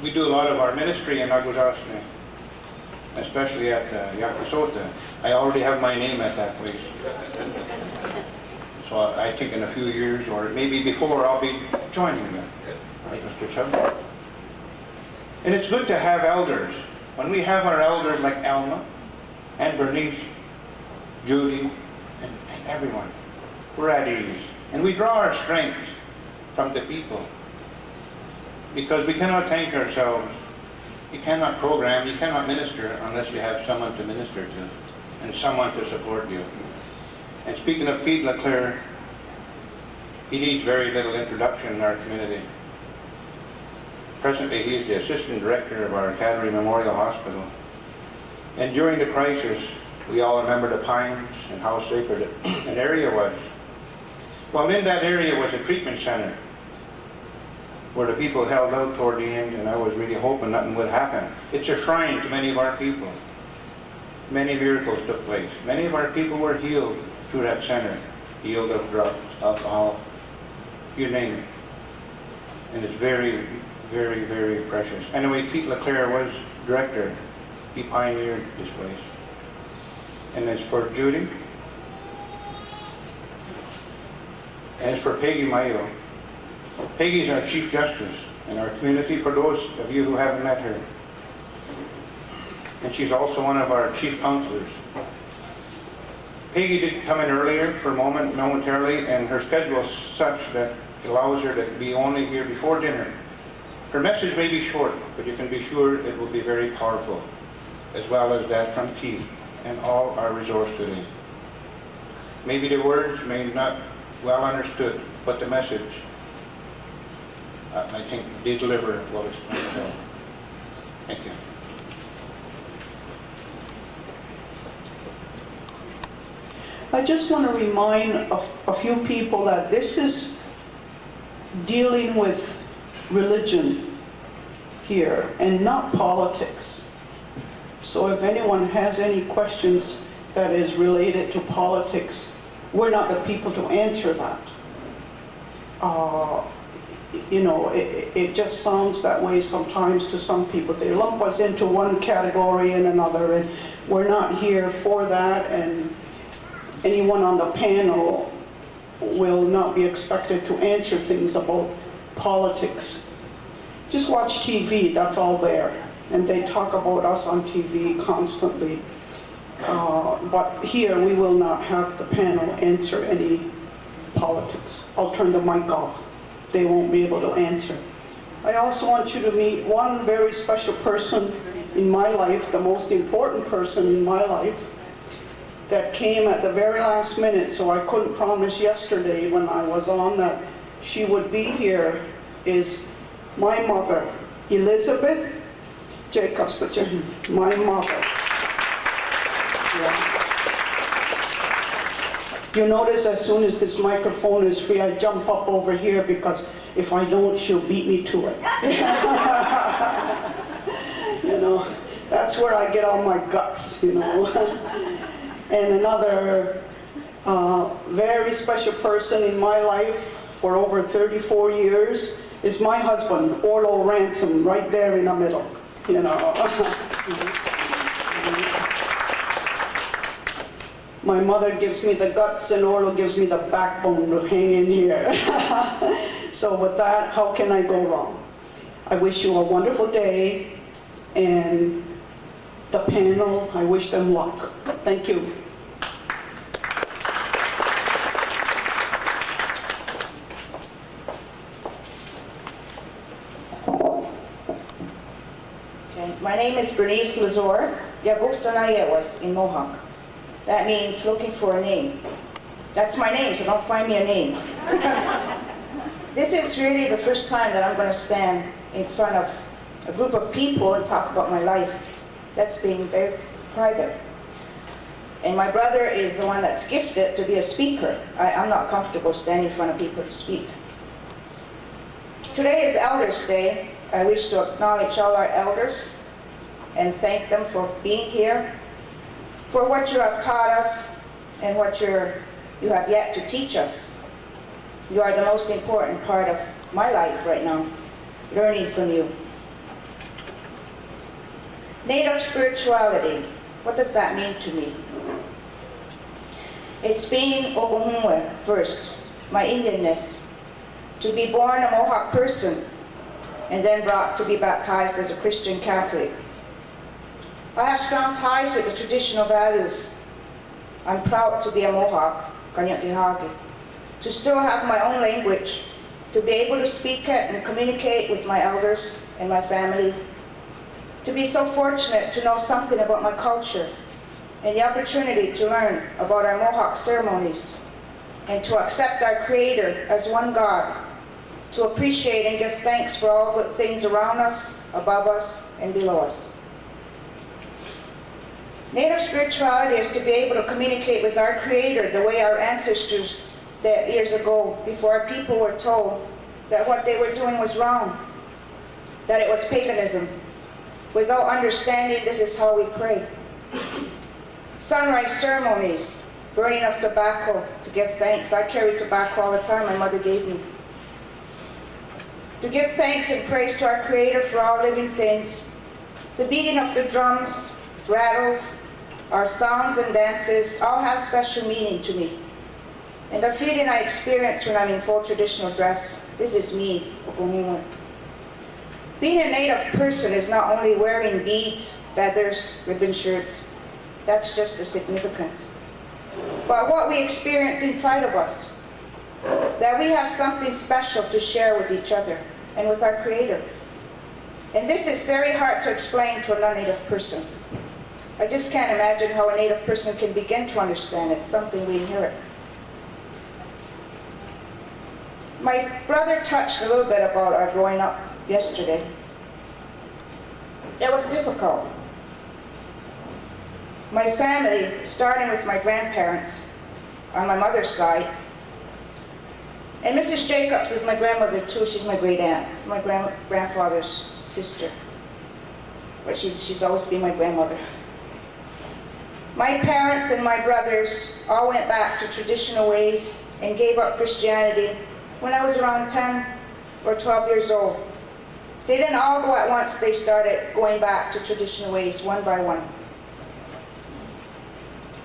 we do a lot of our ministry in Agutasne, especially at Yakisota. I already have my name at that place. So I think in a few years, or maybe before, I'll be joining them. Right, Mr. Chubb? And it's good to have elders. When we have our elders like Alma and Bernice, Judy, and everyone, we're at ease. And we draw our strength from the people. Because we cannot tank ourselves. You cannot program, you cannot minister unless you have someone to minister to and someone to support you. And speaking of Keith LeClaire, he needs very little introduction in our community. Presently, he is the assistant director of our Calvary Memorial Hospital. And during the crisis, we all remember the pines and how sacred an area was. Well, in that area was a treatment center where the people held out toward the end, and I was really hoping nothing would happen. It's a shrine to many of our people. Many miracles took place. Many of our people were healed through that center, healed of drugs, alcohol, you name it. And it's very, very, very precious. Anyway, Keith LeClaire was director. He pioneered this place. And as for Judy, and as for Peggy Mayo, Peggy's our Chief Justice in our community, for those of you who haven't met her. And she's also one of our chief counselors. Peggy did come in earlier for a moment, momentarily, and her schedule is such that it allows her to be only here before dinner. Her message may be short, but you can be sure it will be very powerful, as well as that from Keith and all our resource today. Maybe the words may not well understood, but the message, I think, they deliver what it's meant to. Thank you. I just want to remind a few people that this is dealing with religion here and not politics. So if anyone has any questions that is related to politics, we're not the people to answer that. You know, it just sounds that way sometimes to some people. They lump us into one category and another, and we're not here for that, and anyone on the panel will not be expected to answer things about politics. Just watch TV, that's all there. And they talk about us on TV constantly. But here we will not have the panel answer any politics. I'll turn the mic off. They won't be able to answer. I also want you to meet one very special person in my life, the most important person in my life, that came at the very last minute, so I couldn't promise yesterday when I was on that she would be here, is my mother, Elizabeth Jacobs, my mother. Yeah. You notice as soon as this microphone is free, I jump up over here because if I don't, she'll beat me to it. You know, that's where I get all my guts, you know. And another very special person in my life for over 34 years is my husband, Orlo Ransom, right there in the middle, you know. My mother gives me the guts and Orlo gives me the backbone to hang in here. So with that, how can I go wrong? I wish you a wonderful day, and the panel, I wish them luck. Thank you. Okay. My name is Bernice Lazor, Yagusanayewas in Mohawk. That means looking for a name. That's my name, so don't find me a name. This is really the first time that I'm going to stand in front of a group of people and talk about my life. That's being very private. And my brother is the one that's gifted to be a speaker. I'm not comfortable standing in front of people to speak. Today is Elders' Day. I wish to acknowledge all our elders and thank them for being here, for what you have taught us and what you have yet to teach us. You are the most important part of my life right now, learning from you. Native spirituality, what does that mean to me? It's being Okohumwe first, my Indianness, to be born a Mohawk person and then brought to be baptized as a Christian Catholic. I have strong ties with the traditional values. I'm proud to be a Mohawk, Kahnawake, to still have my own language, to be able to speak it and communicate with my elders and my family, to be so fortunate to know something about my culture and the opportunity to learn about our Mohawk ceremonies and to accept our Creator as one God, to appreciate and give thanks for all the things around us, above us, and below us. Native spirituality is to be able to communicate with our Creator the way our ancestors did years ago, before our people were told that what they were doing was wrong, that it was paganism. Without understanding, this is how we pray. Sunrise ceremonies, burning of tobacco to give thanks. I carry tobacco all the time, my mother gave me. To give thanks and praise to our Creator for all living things. The beating of the drums, rattles, our songs and dances all have special meaning to me. And the feeling I experience when I'm in full traditional dress, this is me, Okohumwe. Being a Native person is not only wearing beads, feathers, ribbon shirts. That's just the significance. But what we experience inside of us, that we have something special to share with each other and with our Creator. And this is very hard to explain to a non-Native person. I just can't imagine how a Native person can begin to understand. It's something we inherit. My brother touched a little bit about our growing up yesterday. It was difficult. My family, starting with my grandparents on my mother's side, and Mrs. Jacobs is my grandmother too. She's my great aunt. It's my grandfather's sister. But she's always been my grandmother. My parents and my brothers all went back to traditional ways and gave up Christianity when I was around 10 or 12 years old. They didn't all go at once. They started going back to traditional ways one by one.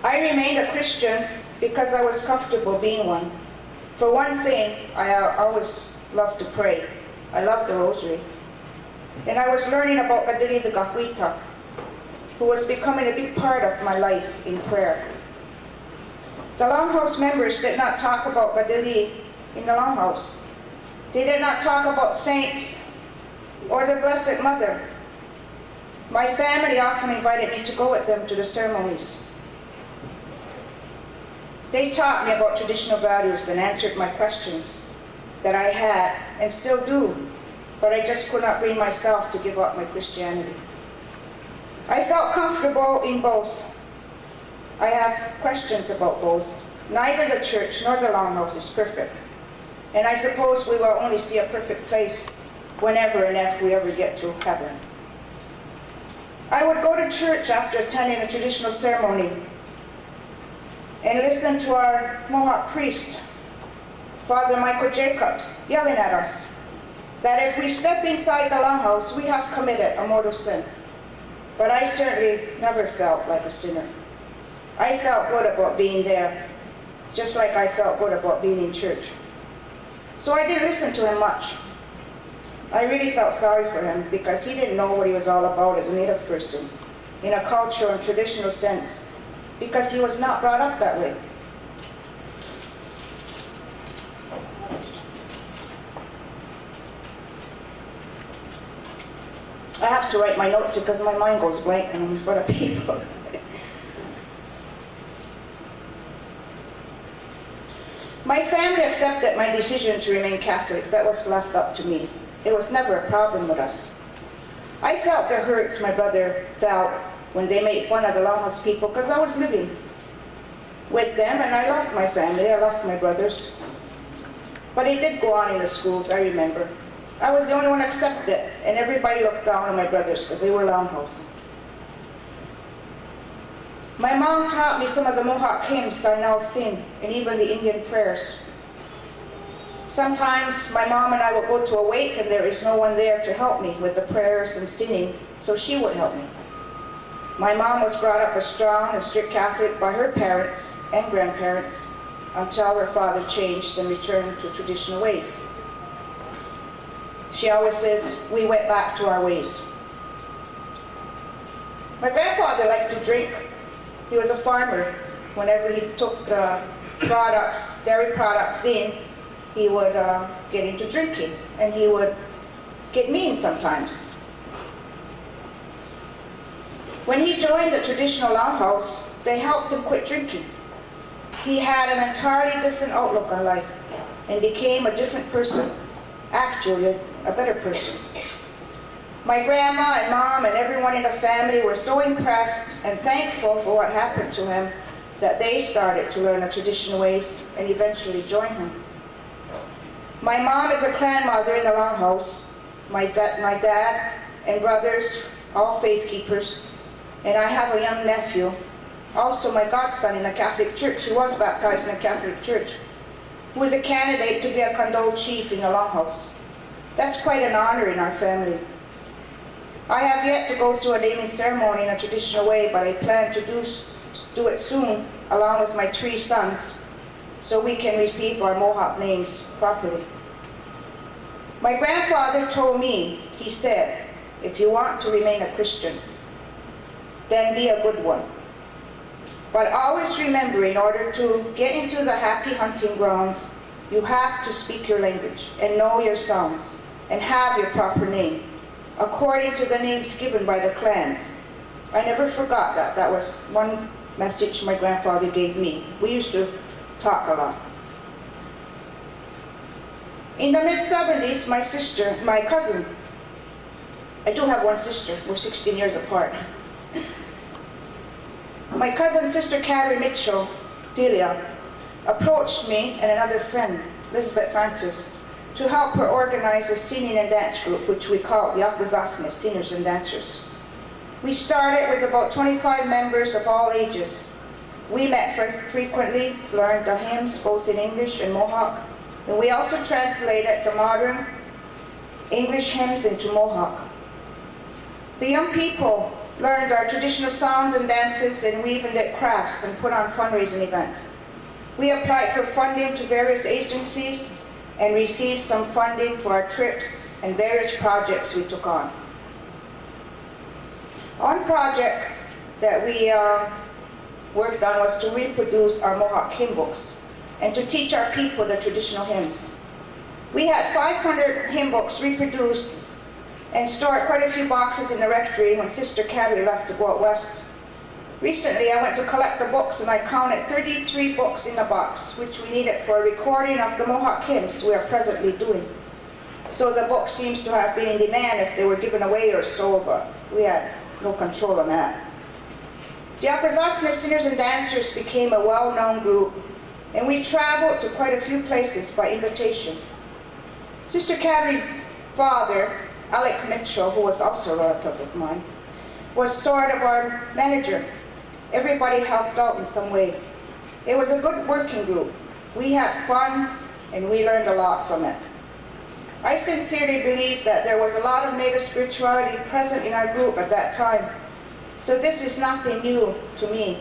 I remained a Christian because I was comfortable being one. For one thing, I always loved to pray. I loved the rosary. And I was learning about Kadili the Gahwita, who was becoming a big part of my life in prayer. The Longhouse members did not talk about Kadili in the Longhouse. They did not talk about saints or the Blessed Mother. My family often invited me to go with them to the ceremonies. They taught me about traditional values and answered my questions that I had and still do, but I just could not bring myself to give up my Christianity. I felt comfortable in both. I have questions about both. Neither the church nor the Longhouse is perfect. And I suppose we will only see a perfect place whenever and if we ever get to heaven. I would go to church after attending a traditional ceremony and listen to our Mohawk priest, Father Michael Jacobs, yelling at us that if we step inside the Longhouse, we have committed a mortal sin. But I certainly never felt like a sinner. I felt good about being there, just like I felt good about being in church. So I didn't listen to him much. I really felt sorry for him because he didn't know what he was all about as a Native person, in a cultural and traditional sense, because he was not brought up that way. I have to write my notes because my mind goes blank and I'm in front of people. My family accepted my decision to remain Catholic. That was left up to me. It was never a problem with us. I felt the hurts my brother felt when they made fun of the Longhouse people because I was living with them and I loved my family, I loved my brothers. But it did go on in the schools, I remember. I was the only one accepted, and everybody looked down on my brothers because they were Longhouse. My mom taught me some of the Mohawk hymns I now sing, and even the Indian prayers. Sometimes my mom and I would go to a wake and there is no one there to help me with the prayers and singing, so she would help me. My mom was brought up a strong and strict Catholic by her parents and grandparents until her father changed and returned to traditional ways. She always says, we went back to our ways. My grandfather liked to drink. He was a farmer. Whenever he took products, dairy products in, he would get into drinking, and he would get mean sometimes. When he joined the traditional Longhouse, they helped him quit drinking. He had an entirely different outlook on life and became a different person, actually a better person. My grandma and mom and everyone in the family were so impressed and thankful for what happened to him that they started to learn the traditional ways and eventually join him. My mom is a clan mother in the Longhouse. My dad and brothers, all faith keepers, and I have a young nephew, also my godson in the Catholic Church. He was baptized in the Catholic Church, who is a candidate to be a condoled chief in the Longhouse. That's quite an honor in our family. I have yet to go through a naming ceremony in a traditional way, but I plan to do it soon, along with my 3 sons, so we can receive our Mohawk names properly. My grandfather told me, he said, if you want to remain a Christian, then be a good one. But always remember, in order to get into the happy hunting grounds, you have to speak your language and know your sounds and have your proper name, according to the names given by the clans. I never forgot that. That was one message my grandfather gave me. We used to talk a lot. In the mid-70s, my cousin, I do have one sister, we're 16 years apart. My cousin, Sister Carrie Mitchell, Delia, approached me and another friend, Elizabeth Francis, to help her organize a singing and dance group, which we call Yakuzasne, Singers and Dancers. We started with about 25 members of all ages. We met frequently, learned the hymns both in English and Mohawk, and we also translated the modern English hymns into Mohawk. The young people learned our traditional songs and dances, and we even did crafts and put on fundraising events. We applied for funding to various agencies and received some funding for our trips and various projects we took on. One project that we worked on was to reproduce our Mohawk hymn books and to teach our people the traditional hymns. We had 500 hymn books reproduced and stored quite a few boxes in the rectory when Sister Carrie left to go out west. Recently, I went to collect the books and I counted 33 books in the box, which we needed for a recording of the Mohawk hymns we are presently doing. So the book seems to have been in demand if they were given away or sold, but we had no control on that. The Yakuzasne Singers and Dancers became a well-known group, and we traveled to quite a few places by invitation. Sister Carrie's father, Alec Mitchell, who was also a relative of mine, was sort of our manager. Everybody helped out in some way. It was a good working group. We had fun, and we learned a lot from it. I sincerely believe that there was a lot of Native spirituality present in our group at that time, so this is nothing new to me.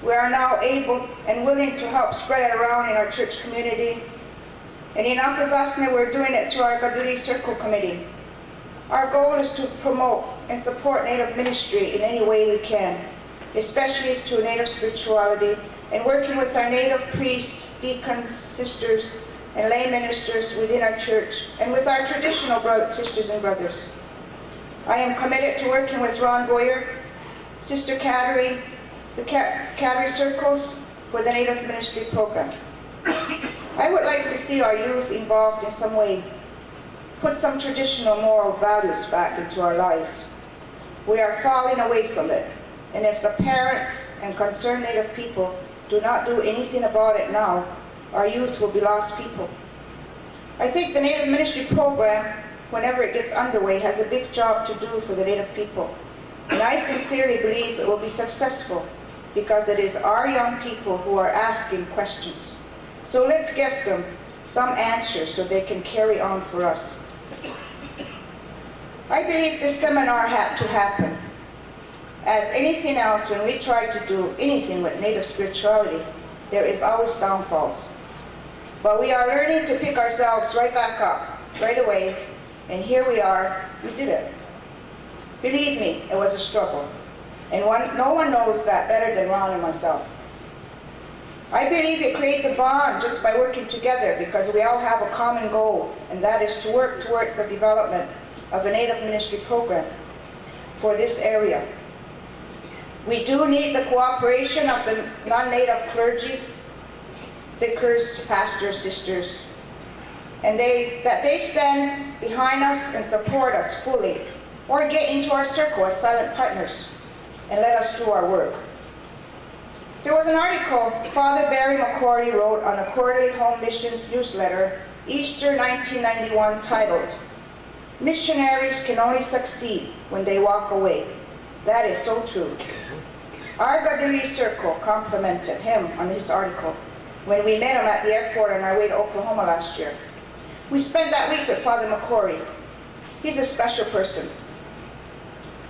We are now able and willing to help spread it around in our church community, and in Akwesasne we're doing it through our Gaduri Circle Committee. Our goal is to promote and support Native ministry in any way we can, especially through Native spirituality and working with our Native priests, deacons, sisters, and lay ministers within our church and with our traditional sisters and brothers. I am committed to working with Ron Boyer, Sister Cattery, the Cattery Circles for the Native Ministry Program. I would like to see our youth involved in some way, put some traditional moral values back into our lives. We are falling away from it, and if the parents and concerned Native people do not do anything about it now, our youth will be lost people. I think the Native Ministry Program, whenever it gets underway, has a big job to do for the Native people. And I sincerely believe it will be successful because it is our young people who are asking questions. So let's give them some answers so they can carry on for us. I believe this seminar had to happen. As anything else, when we try to do anything with Native spirituality, there is always downfalls. But we are learning to pick ourselves right back up, right away, and here we are, we did it. Believe me, it was a struggle, and no one knows that better than Ron and myself. I believe it creates a bond just by working together because we all have a common goal, and that is to work towards the development of a Native ministry program for this area. We do need the cooperation of the non-Native clergy, vicars, pastors, sisters, and that they stand behind us and support us fully, or get into our circle as silent partners and let us do our work. There was an article Father Barry McCrory wrote on a quarterly home missions newsletter, Easter 1991, titled, "Missionaries can only succeed when they walk away." That is so true. Our Gaduri Circle complimented him on his article when we met him at the airport on our way to Oklahoma last year. We spent that week with Father McCrory. He's a special person.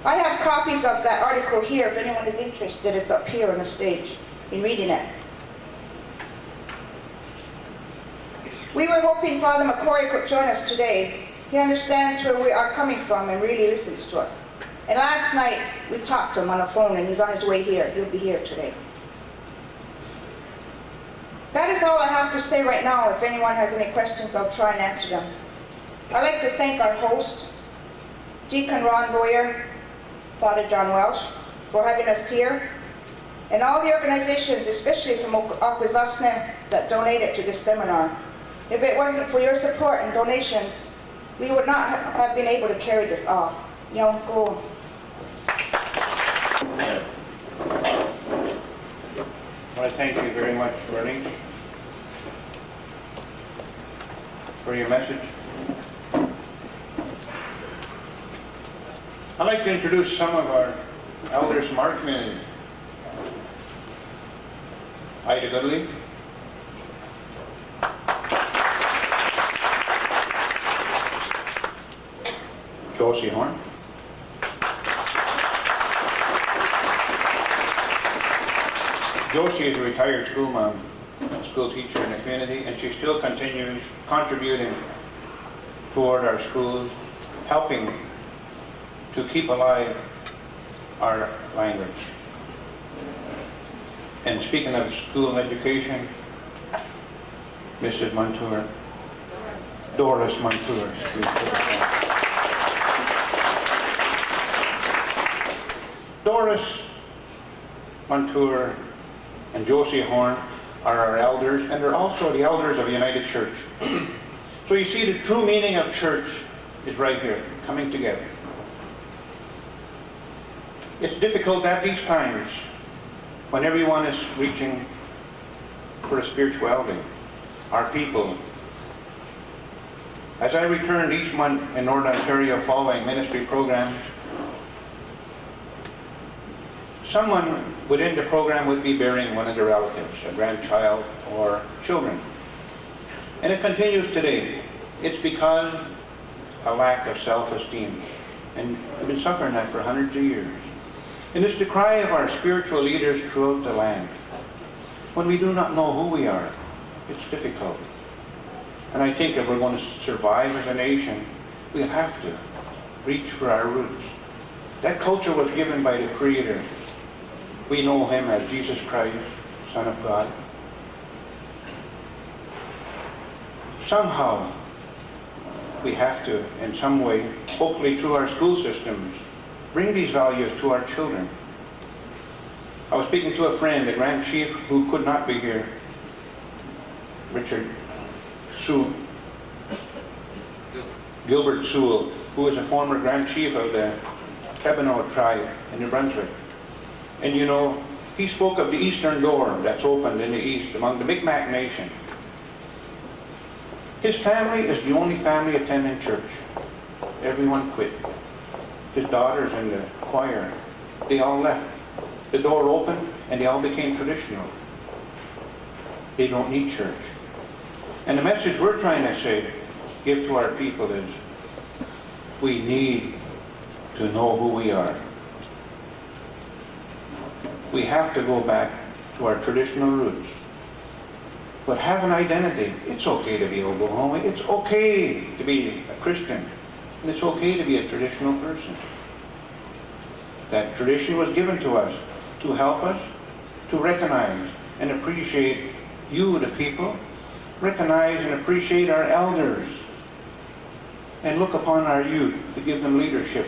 I have copies of that article here if anyone is interested. It's up here on the stage in reading it. We were hoping Father McCrory could join us today. He understands where we are coming from and really listens to us. And last night, we talked to him on the phone, and he's on his way here. He'll be here today. That is all I have to say right now. If anyone has any questions, I'll try and answer them. I'd like to thank our host, Deacon Ron Boyer, Father John Welsh, for having us here, and all the organizations, especially from Akwesasne, that donated to this seminar. If it wasn't for your support and donations, we would not have been able to carry this off. Go. I thank you very much, Bernie, for your message. I'd like to introduce some of our elders from our community. Ida Goodley. Josie Horn. Josie is a retired school mom, a school teacher in the community, and she still continues contributing toward our schools, helping to keep alive our language. And speaking of school education, Mrs. Montour, Doris Montour. Doris Montour and Josie Horn are our elders, and they're also the elders of the United Church. So you see, the true meaning of church is right here, coming together. It's difficult at these times when everyone is reaching for spirituality, our people. As I returned each month in Northern Ontario following ministry programs, someone within the program would be burying one of their relatives, a grandchild or children. And it continues today. It's because a lack of self-esteem. And we've been suffering that for hundreds of years. And it's the cry of our spiritual leaders throughout the land. When we do not know who we are, it's difficult. And I think if we're going to survive as a nation, we have to reach for our roots. That culture was given by the Creator. We know Him as Jesus Christ, Son of God. Somehow, we have to, in some way, hopefully through our school systems, bring these values to our children. I was speaking to a friend, a Grand Chief who could not be here, Gilbert Sewell, who is a former Grand Chief of the Kahnawake tribe in New Brunswick. And you know, he spoke of the Eastern Door that's opened in the East among the Mi'kmaq Nation. His family is the only family attending church. Everyone quit. His daughters in the choir, they all left. The door opened and they all became traditional. They don't need church. And the message we're trying to say, give to our people is, we need to know who we are. We have to go back to our traditional roots. But have an identity. It's okay to be Oklahoma. It's okay to be a Christian. And it's okay to be a traditional person. That tradition was given to us to help us to recognize and appreciate you, the people, recognize and appreciate our elders, and look upon our youth to give them leadership.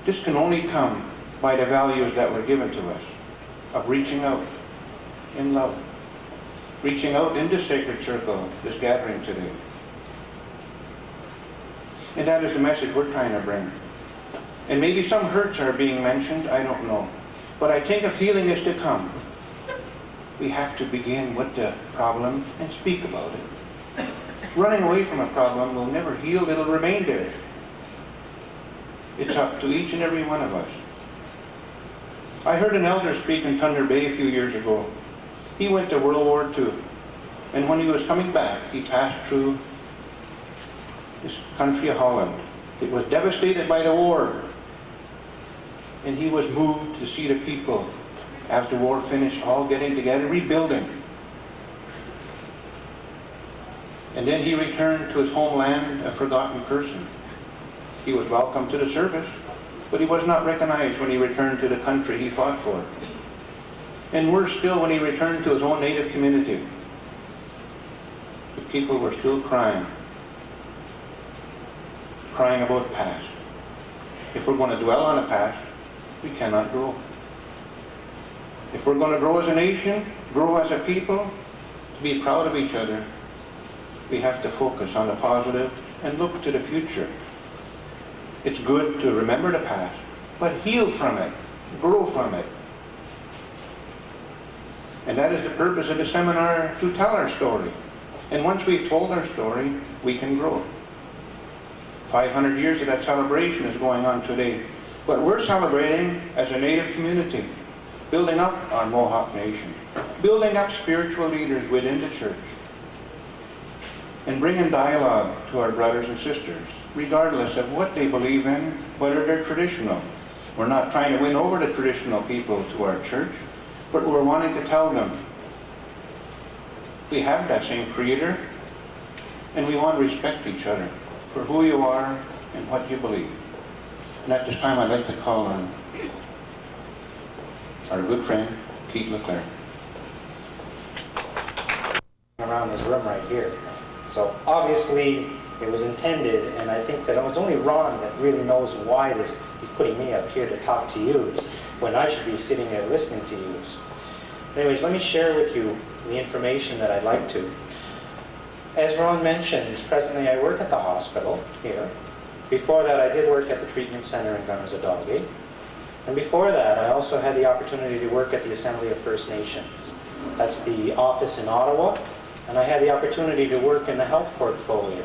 This can only come by the values that were given to us, of reaching out in love, reaching out in this sacred circle, this gathering today. And that is the message we're trying to bring. And maybe some hurts are being mentioned, I don't know. But I think if healing is to come, we have to begin with the problem and speak about it. Running away from a problem will never heal, it'll remain there. It's up to each and every one of us. I heard an elder speak in Thunder Bay a few years ago. He went to World War II, and when he was coming back, he passed through this country of Holland. It was devastated by the war, and he was moved to see the people, as the war finished, all getting together, rebuilding. And then he returned to his homeland, a forgotten person. He was welcome to the service, but he was not recognized when he returned to the country he fought for. And worse still, when he returned to his own native community, the people were still crying about past. If we're going to dwell on the past, we cannot grow. If we're going to grow as a nation, grow as a people, to be proud of each other, we have to focus on the positive and look to the future. It's good to remember the past, but heal from it, grow from it. And that is the purpose of the seminar, to tell our story. And once we've told our story, we can grow. 500 years of that celebration is going on today. But we're celebrating as a Native community, building up our Mohawk Nation, building up spiritual leaders within the church, and bringing dialogue to our brothers and sisters, regardless of what they believe in, whether they're traditional. We're not trying to win over the traditional people to our church, but we're wanting to tell them we have that same Creator, and we want to respect each other for who you are and what you believe. And at this time, I'd like to call on our good friend, Keith LeClaire. Around this room right here. So obviously it was intended, and I think that it's only Ron that really knows why he's putting me up here to talk to you when I should be sitting there listening to you. Anyways, let me share with you the information that I'd like to. As Ron mentioned, presently I work at the hospital here. Before that, I did work at the treatment center in Kahnawake. And before that, I also had the opportunity to work at the Assembly of First Nations. That's the office in Ottawa. And I had the opportunity to work in the health portfolio.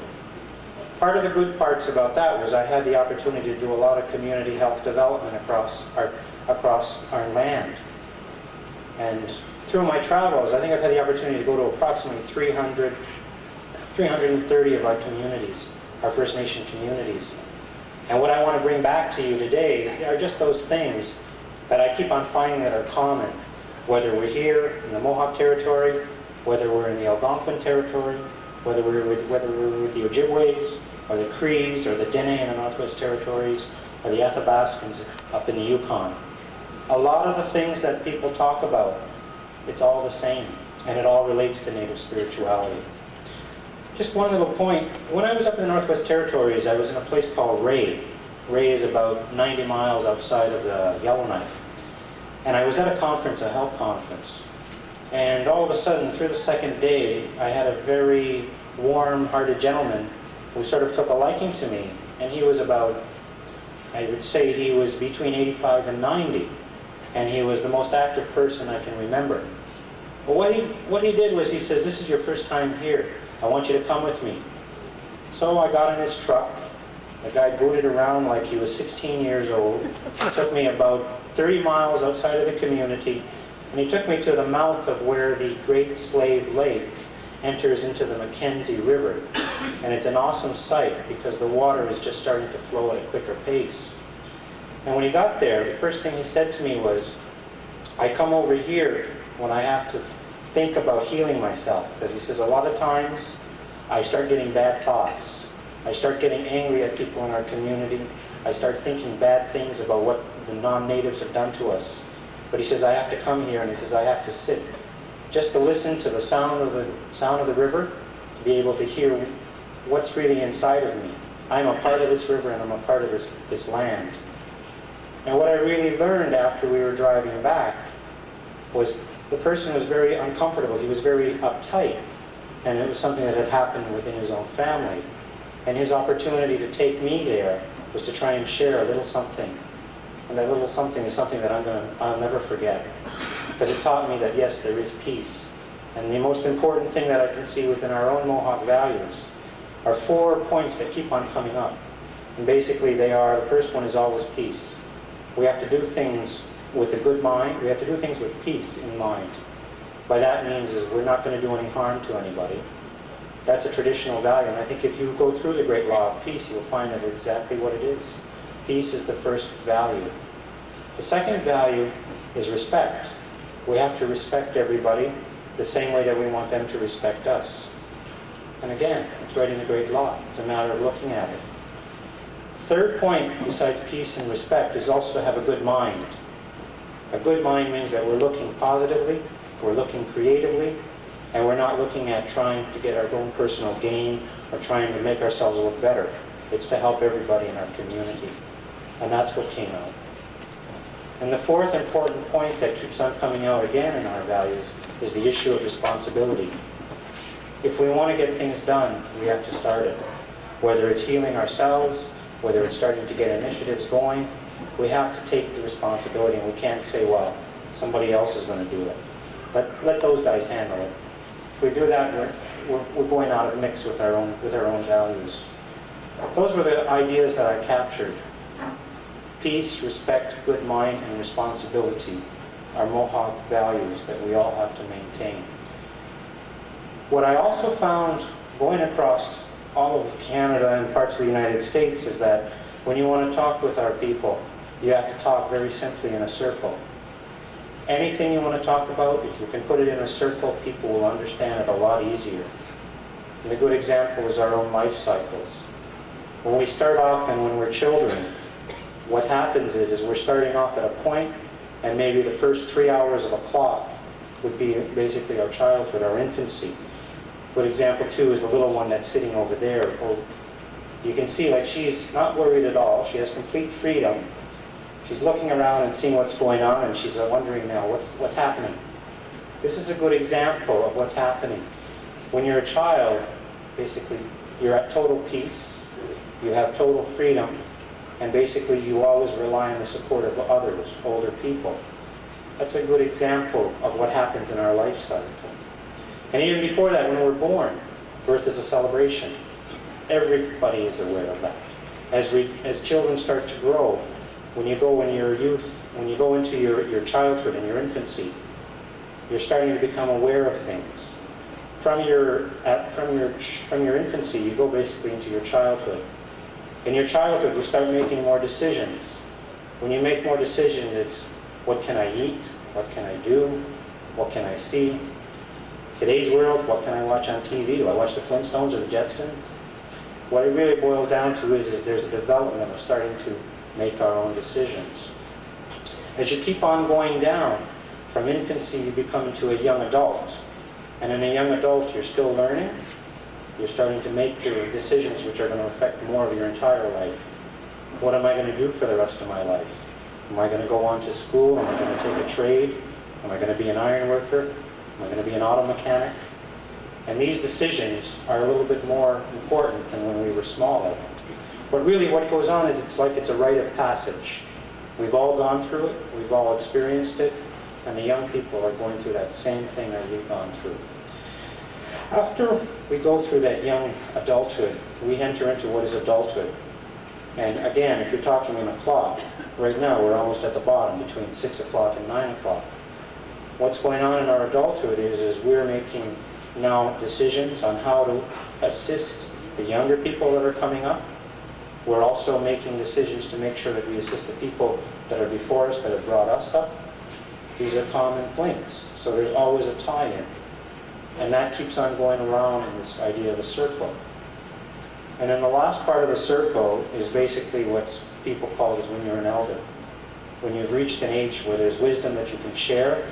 Part of the good parts about that was I had the opportunity to do a lot of community health development across our land. And through my travels, I think I've had the opportunity to go to approximately 330 of our communities, our First Nation communities. And what I want to bring back to you today are just those things that I keep on finding that are common, whether we're here in the Mohawk Territory, whether we're in the Algonquin Territory, whether we're with the Ojibways, or the Crees, or the Dene in the Northwest Territories, or the Athabascans up in the Yukon. A lot of the things that people talk about, it's all the same, and it all relates to Native spirituality. Just one little point. When I was up in the Northwest Territories, I was in a place called Ray. Ray is about 90 miles outside of the Yellowknife. And I was at a conference, a health conference. And all of a sudden, through the second day, I had a very warm-hearted gentleman who sort of took a liking to me. And he was about, I would say he was between 85 and 90. And he was the most active person I can remember. But what he did was he says, "This is your first time here. I want you to come with me." So I got in his truck. The guy booted around like he was 16 years old. It took me about 30 miles outside of the community. And he took me to the mouth of where the Great Slave Lake enters into the Mackenzie River. And it's an awesome sight because the water is just starting to flow at a quicker pace. And when he got there, the first thing he said to me was, "I come over here when I have to think about healing myself." Because he says, a lot of times I start getting bad thoughts. I start getting angry at people in our community. I start thinking bad things about what the non-natives have done to us. But he says, I have to come here, and he says, I have to sit just to listen to the sound of the river, to be able to hear what's really inside of me. I'm a part of this river, and I'm a part of this land. And what I really learned after we were driving back was the person was very uncomfortable. He was very uptight, and it was something that had happened within his own family. And his opportunity to take me there was to try and share a little something. And that little something is something that I'll never forget. Because it taught me that yes, there is peace. And the most important thing that I can see within our own Mohawk values are 4 points that keep on coming up. And basically they are, the first one is always peace. We have to do things with a good mind. We have to do things with peace in mind. By that means is we're not going to do any harm to anybody. That's a traditional value, and I think if you go through the great law of peace, you'll find that exactly what it is. Peace is the first value. The second value is respect. We have to respect everybody the same way that we want them to respect us. And again, it's right in the great law. It's a matter of looking at it. Third point, besides peace and respect, is also to have a good mind. A good mind means that we're looking positively, we're looking creatively, and we're not looking at trying to get our own personal gain or trying to make ourselves look better. It's to help everybody in our community. And that's what came out. And the fourth important point that keeps on coming out again in our values is the issue of responsibility. If we want to get things done, we have to start it. Whether it's healing ourselves, whether it's starting to get initiatives going, we have to take the responsibility, and we can't say, well, somebody else is going to do it. Let those guys handle it. If we do that, we're going out of mix with our own values. Those were the ideas that I captured. Peace, respect, good mind, and responsibility are Mohawk values that we all have to maintain. What I also found going across all of Canada and parts of the United States is that when you want to talk with our people, you have to talk very simply in a circle. Anything you want to talk about, if you can put it in a circle, people will understand it a lot easier. And a good example is our own life cycles. When we start off and when we're children, what happens is we're starting off at a point, and maybe the first 3 hours of a clock would be basically our childhood, our infancy. Good example too is the little one that's sitting over there. You can see like she's not worried at all. She has complete freedom. She's looking around and seeing what's going on, and she's wondering now, what's happening? This is a good example of what's happening. When you're a child, basically, you're at total peace, you have total freedom, and basically you always rely on the support of others, older people. That's a good example of what happens in our life cycle. And even before that, when we're born, birth is a celebration. Everybody is aware of that. As children start to grow, when you go into your childhood and your infancy, you're starting to become aware of things. From your infancy, you go basically into your childhood. In your childhood, you start making more decisions. When you make more decisions, it's what can I eat? What can I do? What can I see? Today's world, what can I watch on TV? Do I watch the Flintstones or the Jetsons? What it really boils down to is there's a development of starting to make our own decisions. As you keep on going down, from infancy you become into a young adult. And in a young adult, you're still learning. You're starting to make your decisions which are going to affect more of your entire life. What am I going to do for the rest of my life? Am I going to go on to school? Am I going to take a trade? Am I going to be an iron worker? Am I going to be an auto mechanic? And these decisions are a little bit more important than when we were smaller. But really what goes on is it's like it's a rite of passage. We've all gone through it, we've all experienced it, and the young people are going through that same thing that we've gone through. After we go through that young adulthood, we enter into what is adulthood. And again, if you're talking in a clock, right now we're almost at the bottom, between 6 o'clock and 9 o'clock. What's going on in our adulthood is we're making now decisions on how to assist the younger people that are coming up. We're also making decisions to make sure that we assist the people that are before us, that have brought us up. These are common links, so there's always a tie-in. And that keeps on going around in this idea of a circle. And then the last part of the circle is basically what people call is when you're an elder. When you've reached an age where there's wisdom that you can share,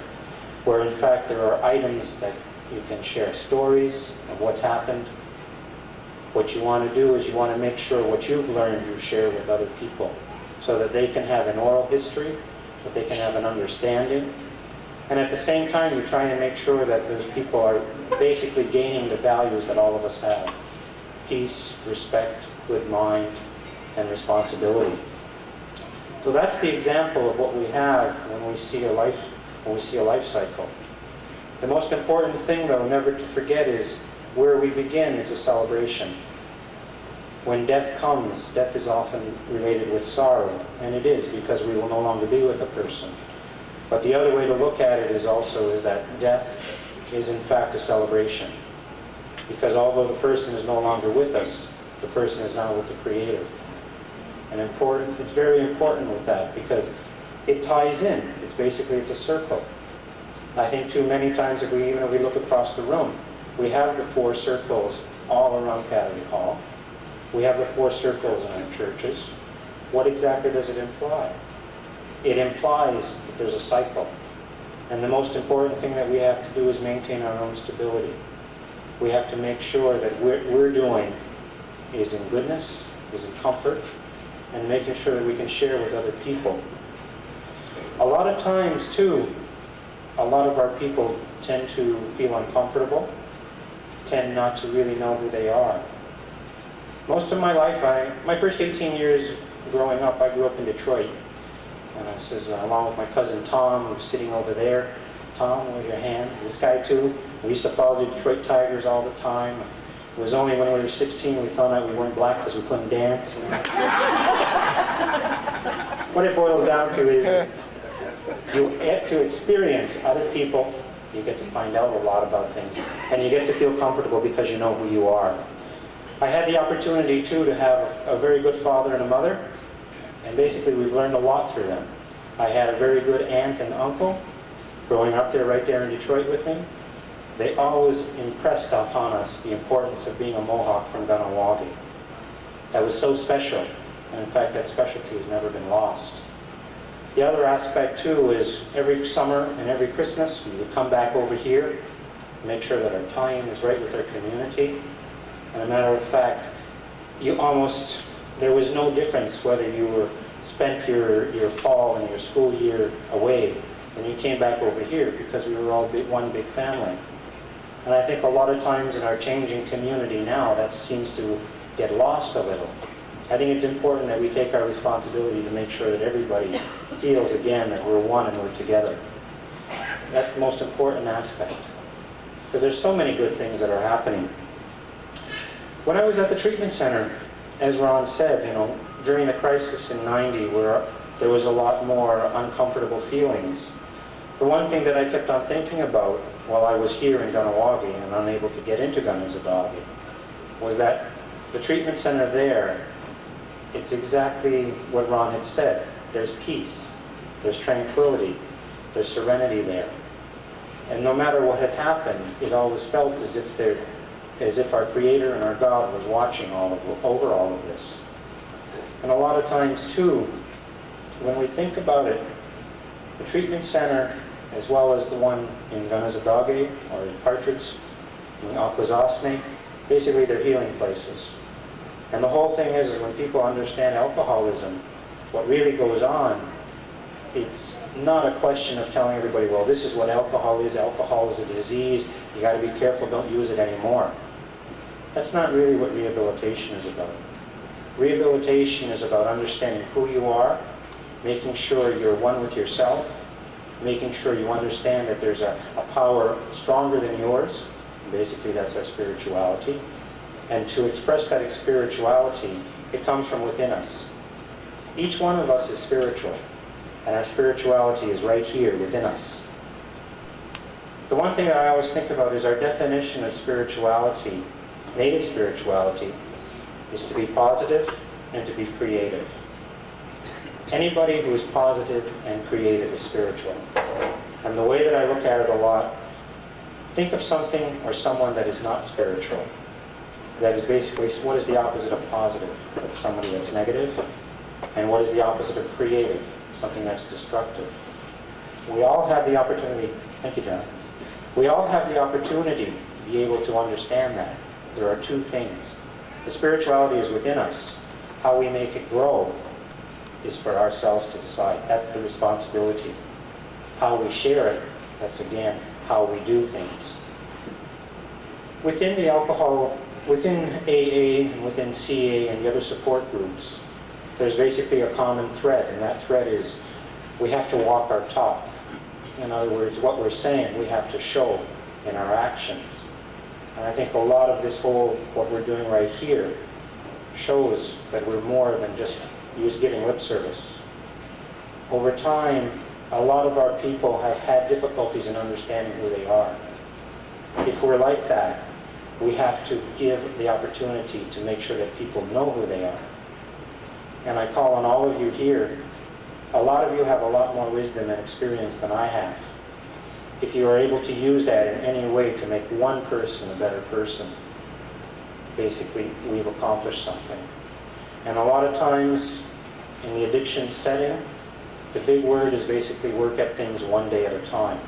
where in fact there are items that you can share stories of what's happened. What you want to do is you want to make sure what you've learned you share with other people so that they can have an oral history, that they can have an understanding. And at the same time, you try and make sure that those people are basically gaining the values that all of us have. Peace, respect, good mind, and responsibility. So that's the example of what we have when we see a life cycle. The most important thing, though, never to forget is where we begin is a celebration. When death comes, death is often related with sorrow, and it is because we will no longer be with a person. But the other way to look at it is that death is in fact a celebration. Because although the person is no longer with us, the person is now with the Creator. And it's very important with that because it ties in. It's a circle. I think too many times if we look across the room, we have the 4 circles all around Kahnawake Hall. We have the 4 circles in our churches. What exactly does it imply? It implies that there's a cycle. And the most important thing that we have to do is maintain our own stability. We have to make sure that what we're doing is in goodness, is in comfort, and making sure that we can share with other people. A lot of times, too, a lot of our people tend to feel uncomfortable, tend not to really know who they are. Most of my life, my first 18 years growing up, I grew up in Detroit. Along with my cousin Tom, who's sitting over there. Tom, where's your hand? This guy too. We used to follow the Detroit Tigers all the time. It was only when we were 16 we found out we weren't black because we couldn't dance. What it boils down to is you get to experience other people, you get to find out a lot about things, and you get to feel comfortable because you know who you are. I had the opportunity too to have a very good father and a mother, and basically we've learned a lot through them. I had a very good aunt and uncle growing up there, right there in Detroit with me. They always impressed upon us the importance of being a Mohawk from Kahnawake. That was so special, and in fact that specialty has never been lost. The other aspect too is every summer and every Christmas we would come back over here, make sure that our tie-in is right with our community. And a matter of fact, there was no difference whether you spent your fall and your school year away and you came back over here because we were all one big family. And I think a lot of times in our changing community now, that seems to get lost a little. I think it's important that we take our responsibility to make sure that everybody feels again that we're one and we're together. That's the most important aspect. Because there's so many good things that are happening. When I was at the treatment center, as Ron said, during the crisis in '90, where there was a lot more uncomfortable feelings, the one thing that I kept on thinking about while I was here in Kahnawake and unable to get into Kahnawake was that the treatment center there, it's exactly what Ron had said. There's peace, there's tranquility, there's serenity there. And no matter what had happened, it always felt as if our Creator and our God was watching over all of this. And a lot of times too, when we think about it, the treatment center, as well as the one in Kahnawake or in Partridge, in Akwesasne, basically they're healing places. And the whole thing is when people understand alcoholism, what really goes on, it's not a question of telling everybody, well, this is what alcohol is a disease, you got to be careful, don't use it anymore. That's not really what rehabilitation is about. Rehabilitation is about understanding who you are, making sure you're one with yourself, making sure you understand that there's a power stronger than yours. Basically, that's our spirituality. And to express that spirituality, it comes from within us. Each one of us is spiritual, and our spirituality is right here within us. The one thing that I always think about is our definition of spirituality, native spirituality, is to be positive and to be creative. Anybody who is positive and creative is spiritual. And the way that I look at it a lot, think of something or someone that is not spiritual. That is basically, what is the opposite of positive? That's somebody that's negative. And what is the opposite of creative? Something that's destructive. We all have the opportunity, thank you, John. We all have the opportunity to be able to understand that. There are two things. The spirituality is within us. How we make it grow is for ourselves to decide. That's the responsibility. How we share it, that's again how we do things. Within the alcohol, within AA and within CA and the other support groups, there's basically a common thread, and that thread is we have to walk our talk. In other words, what we're saying, we have to show in our actions. And I think a lot of this what we're doing right here, shows that we're more than just giving lip service. Over time, a lot of our people have had difficulties in understanding who they are. If we're like that, we have to give the opportunity to make sure that people know who they are. And I call on all of you here, a lot of you have a lot more wisdom and experience than I have. If you are able to use that in any way to make one person a better person, basically we've accomplished something. And a lot of times in the addiction setting, the big word is basically work at things one day at a time.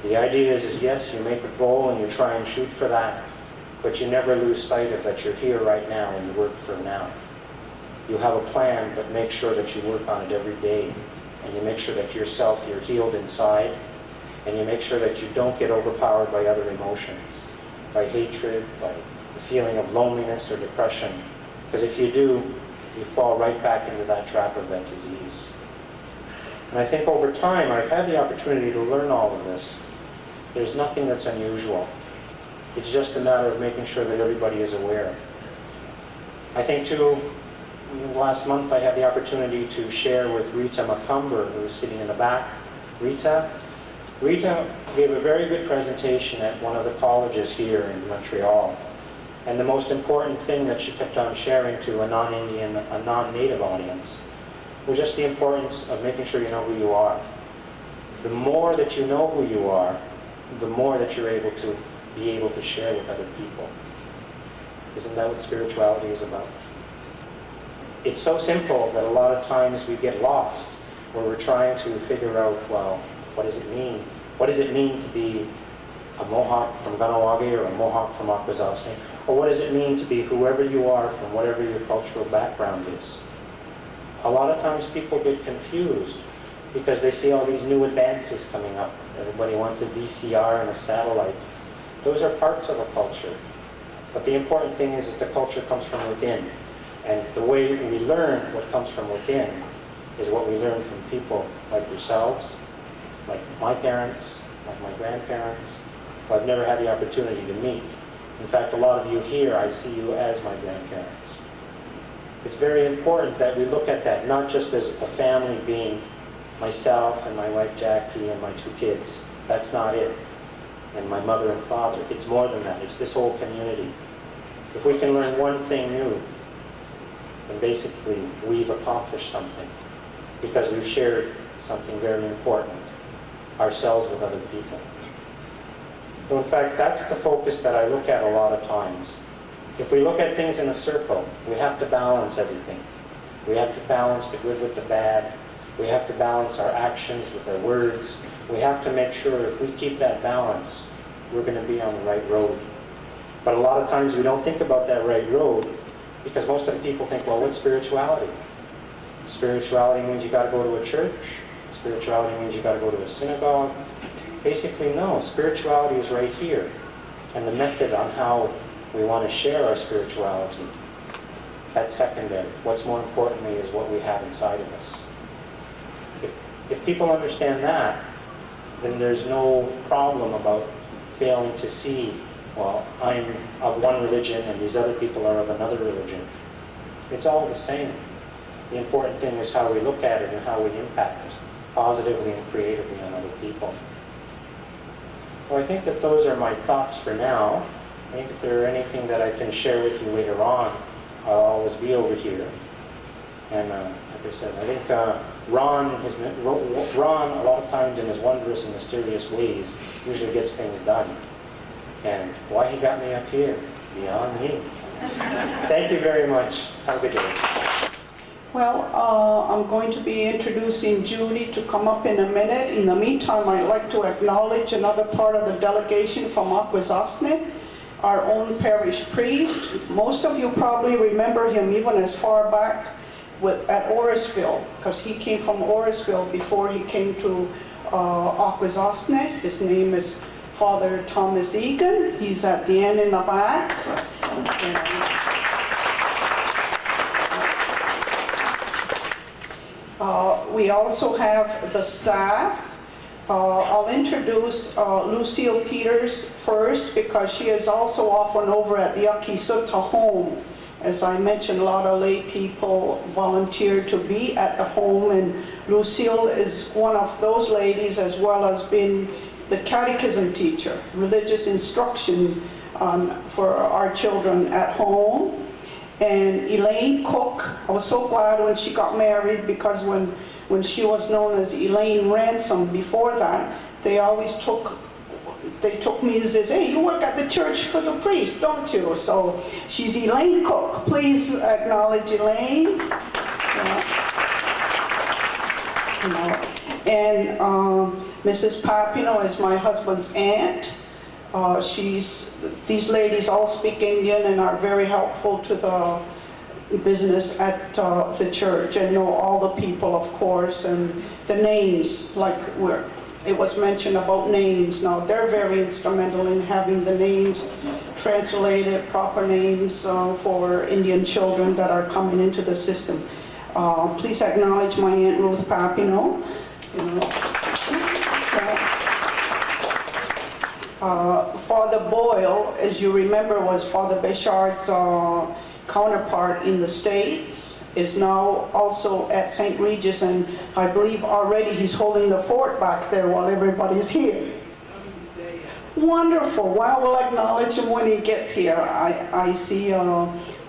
The idea is yes, you make a goal and you try and shoot for that, but you never lose sight of that you're here right now and you work for now. You have a plan, but make sure that you work on it every day. And you make sure that you're healed inside. And you make sure that you don't get overpowered by other emotions, by hatred, by the feeling of loneliness or depression. Because if you do, you fall right back into that trap of that disease. And I think over time, I've had the opportunity to learn all of this. There's nothing that's unusual. It's just a matter of making sure that everybody is aware. I think too, last month I had the opportunity to share with Rita McCumber, who was sitting in the back. Rita gave a very good presentation at one of the colleges here in Montreal. And the most important thing that she kept on sharing to a non-Indian, a non-native audience, was just the importance of making sure you know who you are. The more that you know who you are, the more that you're able to share with other people. Isn't that what spirituality is about? It's so simple that a lot of times we get lost, where we're trying to figure out, well, what does it mean? What does it mean to be a Mohawk from Kahnawake or a Mohawk from Akwesasne? Or what does it mean to be whoever you are from whatever your cultural background is? A lot of times people get confused because they see all these new advances coming up. Everybody wants a VCR and a satellite. Those are parts of a culture. But the important thing is that the culture comes from within. And the way we learn what comes from within is what we learn from people like yourselves, like my parents, like my grandparents, who I've never had the opportunity to meet. In fact, a lot of you here, I see you as my grandparents. It's very important that we look at that, not just as a family being myself and my wife Jackie and my 2 kids. That's not it. And my mother and father. It's more than that. It's this whole community. If we can learn one thing new, then basically we've accomplished something, because we've shared something very important, ourselves with other people. So in fact, that's the focus that I look at a lot of times. If we look at things in a circle, we have to balance everything. We have to balance the good with the bad. We have to balance our actions with our words. We have to make sure if we keep that balance, we're going to be on the right road. But a lot of times we don't think about that right road, because most of the people think, well, what's spirituality? Spirituality means you got to go to a church. Spirituality means you got to go to a synagogue. Basically, no. Spirituality is right here. And the method on how we want to share our spirituality, that's secondary. What's more importantly is what we have inside of us. If people understand that, then there's no problem about failing to see, well, I'm of one religion and these other people are of another religion. It's all the same. The important thing is how we look at it and how we impact it positively and creatively on other people. Well, I think that those are my thoughts for now. I think if there are anything that I can share with you later on, I'll always be over here. And like I said, I think Ron, a lot of times in his wondrous and mysterious ways, usually gets things done. And why he got me up here, beyond me. Thank you very much. Have a good day. Well, I'm going to be introducing Judy to come up in a minute. In the meantime, I'd like to acknowledge another part of the delegation from Akwesasne, our own parish priest. Most of you probably remember him even as far back at Orisville, because he came from Orisville before he came to Akwesasne. His name is Father Thomas Egan. He's at the end in the back. We also have the staff. I'll introduce Lucille Peters first, because she is also often over at the Akisuta home. As I mentioned, a lot of lay people volunteer to be at the home, and Lucille is one of those ladies, as well as being the catechism teacher, religious instruction for our children at home. And Elaine Cook, I was so glad when she got married, because when she was known as Elaine Ransom before that, they took me and says, hey, you work at the church for the priest, don't you? So she's Elaine Cook. Please acknowledge Elaine. And Mrs. Papino is my husband's aunt. These ladies all speak Indian and are very helpful to the business at the church, and know all the people, of course, and the names, like it was mentioned about names. Now, they're very instrumental in having the names translated, proper names for Indian children that are coming into the system. Please acknowledge my Aunt Ruth Papino. Father Boyle, as you remember, was Father Béchard's counterpart in the States, is now also at St. Regis, and I believe already he's holding the fort back there while everybody's here. Wonderful. Well, we'll acknowledge him when he gets here. I see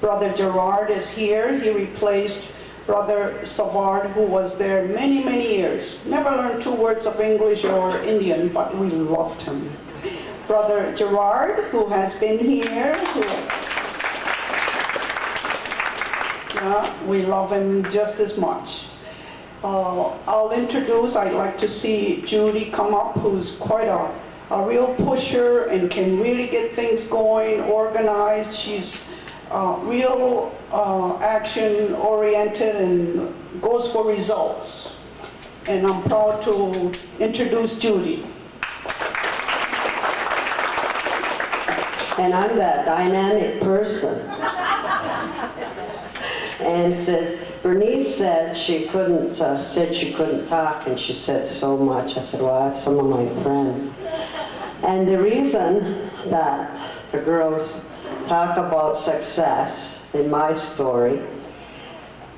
Brother Gerard is here. He replaced Brother Savard, who was there many, many years. Never learned 2 words of English or Indian, but we loved him. Brother Gerard, who has been here. We love him just as much. I'd like to see Judy come up, who's quite a real pusher and can really get things going, organized. She's real action-oriented and goes for results. And I'm proud to introduce Judy. And I'm that dynamic person. And says, Bernice said she couldn't talk, and she said so much. I said, well, that's some of my friends. And the reason that the girls talk about success in my story,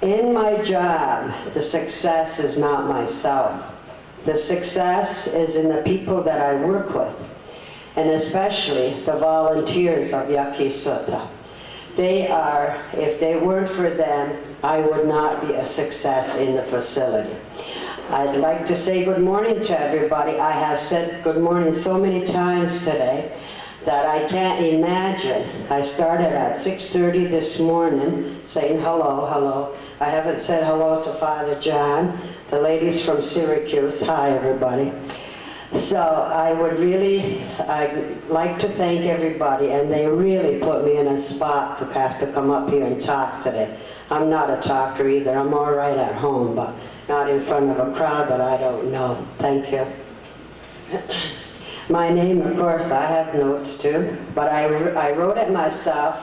in my job, the success is not myself. The success is in the people that I work with, and especially the volunteers of Yaqui Sutta. They are, if they weren't for them, I would not be a success in the facility. I'd like to say good morning to everybody. I have said good morning so many times today that I can't imagine. I started at 6:30 this morning saying hello, hello. I haven't said hello to Father John, the ladies from Syracuse. Hi, everybody. So I'd like to thank everybody, and they really put me in a spot to have to come up here and talk today. I'm not a talker either. I'm all right at home, but not in front of a crowd that I don't know. Thank you. My name, of course, I have notes too, but I wrote it myself,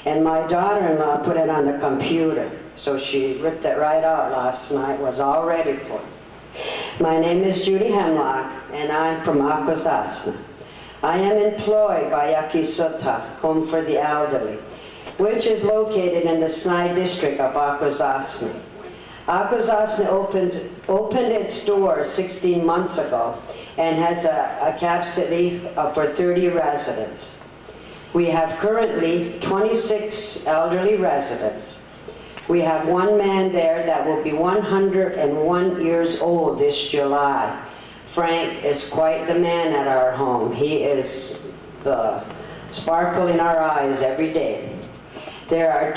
and my daughter-in-law put it on the computer. So she ripped it right out last night, was all ready for it. My name is Judy Hemlock, and I'm from Akwesasne. I am employed by Yaqui Sutta, Home for the Elderly, which is located in the Snai district of Akwesasne. Akwesasne opened its doors 16 months ago and has a capacity for 30 residents. We have currently 26 elderly residents. We have one man there that will be 101 years old this July. Frank is quite the man at our home. He is the sparkle in our eyes every day. There are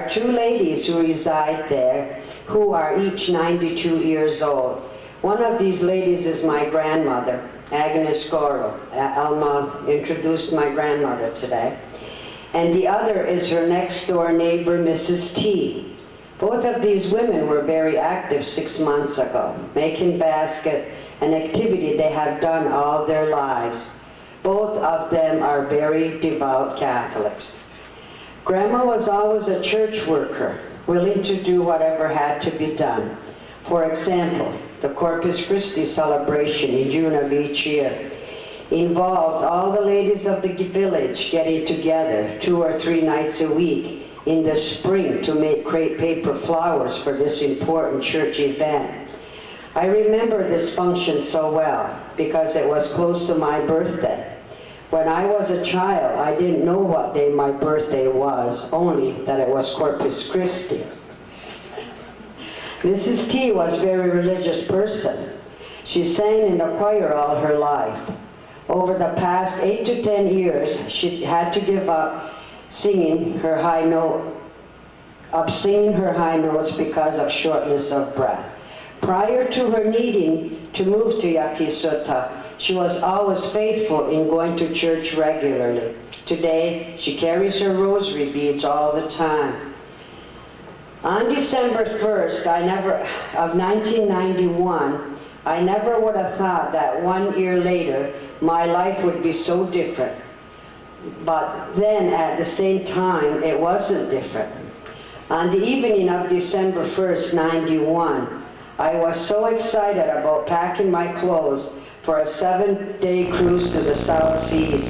two ladies who reside there who are each 92 years old. One of these ladies is my grandmother, Agnes Goro. Alma introduced my grandmother today. And the other is her next door neighbor, Mrs. T. Both of these women were very active 6 months ago, making basket, an activity they have done all their lives. Both of them are very devout Catholics. Grandma was always a church worker, willing to do whatever had to be done. For example, the Corpus Christi celebration in June of each year involved all the ladies of the village getting together 2 or 3 nights a week in the spring to make crepe paper flowers for this important church event. I remember this function so well because it was close to my birthday. When I was a child, I didn't know what day my birthday was, only that it was Corpus Christi. Mrs. T was a very religious person. She sang in the choir all her life. Over the past 8 to 10 years, she had to give up singing her high notes because of shortness of breath. Prior to her needing to move to Yaqui Sutta, she was always faithful in going to church regularly. Today, she carries her rosary beads all the time. On December 1st of 1991, I never would have thought that 1 year later, my life would be so different. But then, at the same time, it wasn't different. On the evening of December 1st, 91, I was so excited about packing my clothes for a 7-day cruise to the South Seas.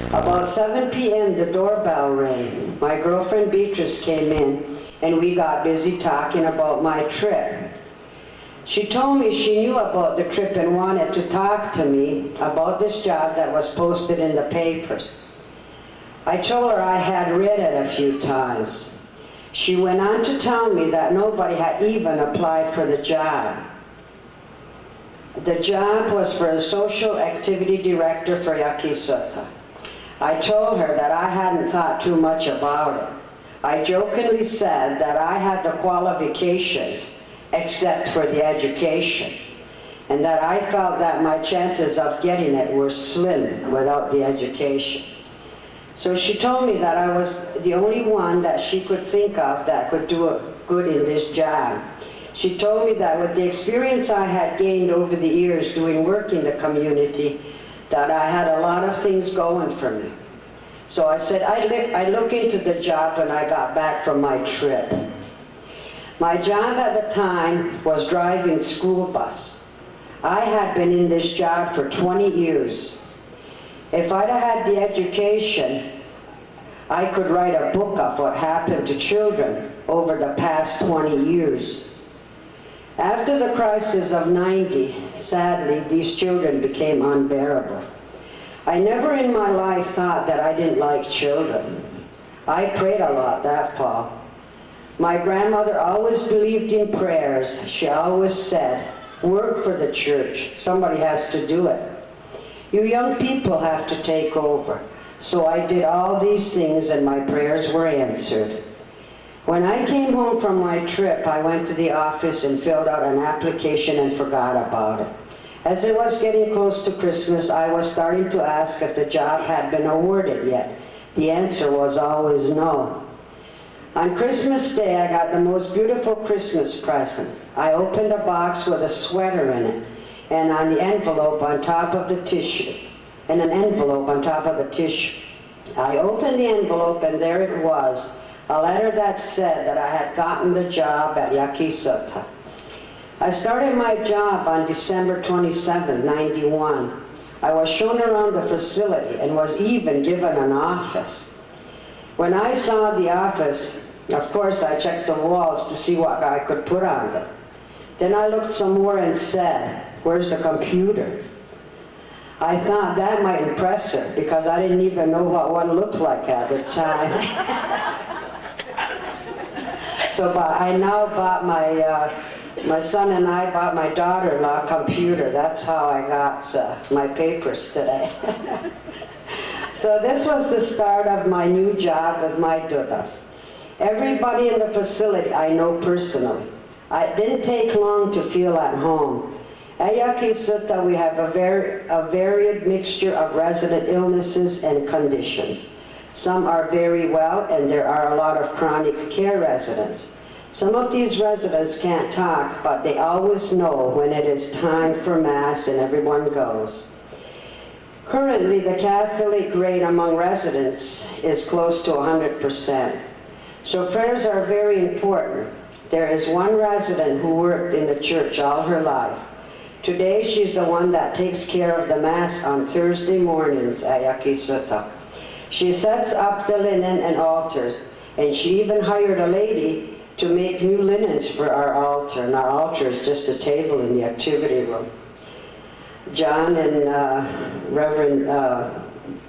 About 7 p.m., the doorbell rang. My girlfriend Beatrice came in, and we got busy talking about my trip. She told me she knew about the trip and wanted to talk to me about this job that was posted in the papers. I told her I had read it a few times. She went on to tell me that nobody had even applied for the job. The job was for a social activity director for Yaqui Sutta. I told her that I hadn't thought too much about it. I jokingly said that I had the qualifications except for the education, and that I felt that my chances of getting it were slim without the education. So she told me that I was the only one that she could think of that could do good in this job. She told me that with the experience I had gained over the years doing work in the community, that I had a lot of things going for me. So I said, I look into the job when I got back from my trip. My job at the time was driving school bus. I had been in this job for 20 years. If I'd have had the education, I could write a book of what happened to children over the past 20 years. After the crisis of '90, sadly, these children became unbearable. I never in my life thought that I didn't like children. I prayed a lot that fall. My grandmother always believed in prayers. She always said, work for the church. Somebody has to do it. You young people have to take over. So I did all these things and my prayers were answered. When I came home from my trip, I went to the office and filled out an application and forgot about it. As it was getting close to Christmas, I was starting to ask if the job had been awarded yet. The answer was always no. On Christmas Day, I got the most beautiful Christmas present. I opened a box with a sweater in it, and on the envelope on top of the tissue, and an envelope on top of the tissue. I opened the envelope, and there it was, a letter that said that I had gotten the job at Yakisota. I started my job on December 27, '91. I was shown around the facility and was even given an office. When I saw the office, of course I checked the walls to see what I could put on them. Then I looked some more and said, where's the computer? I thought that might impress her because I didn't even know what one looked like at the time. So I now bought my son and I bought my daughter-in-law a computer. That's how I got my papers today. So this was the start of my new job with my dudas. Everybody in the facility I know personally. It didn't take long to feel at home. At Yakisota, we have a varied mixture of resident illnesses and conditions. Some are very well, and there are a lot of chronic care residents. Some of these residents can't talk, but they always know when it is time for Mass and everyone goes. Currently, the Catholic rate among residents is close to 100%. So prayers are very important. There is one resident who worked in the church all her life. Today, she's the one that takes care of the Mass on Thursday mornings at Yakisota. She sets up the linen and altars, and she even hired a lady to make new linens for our altar. And our altar is just a table in the activity room. John and Reverend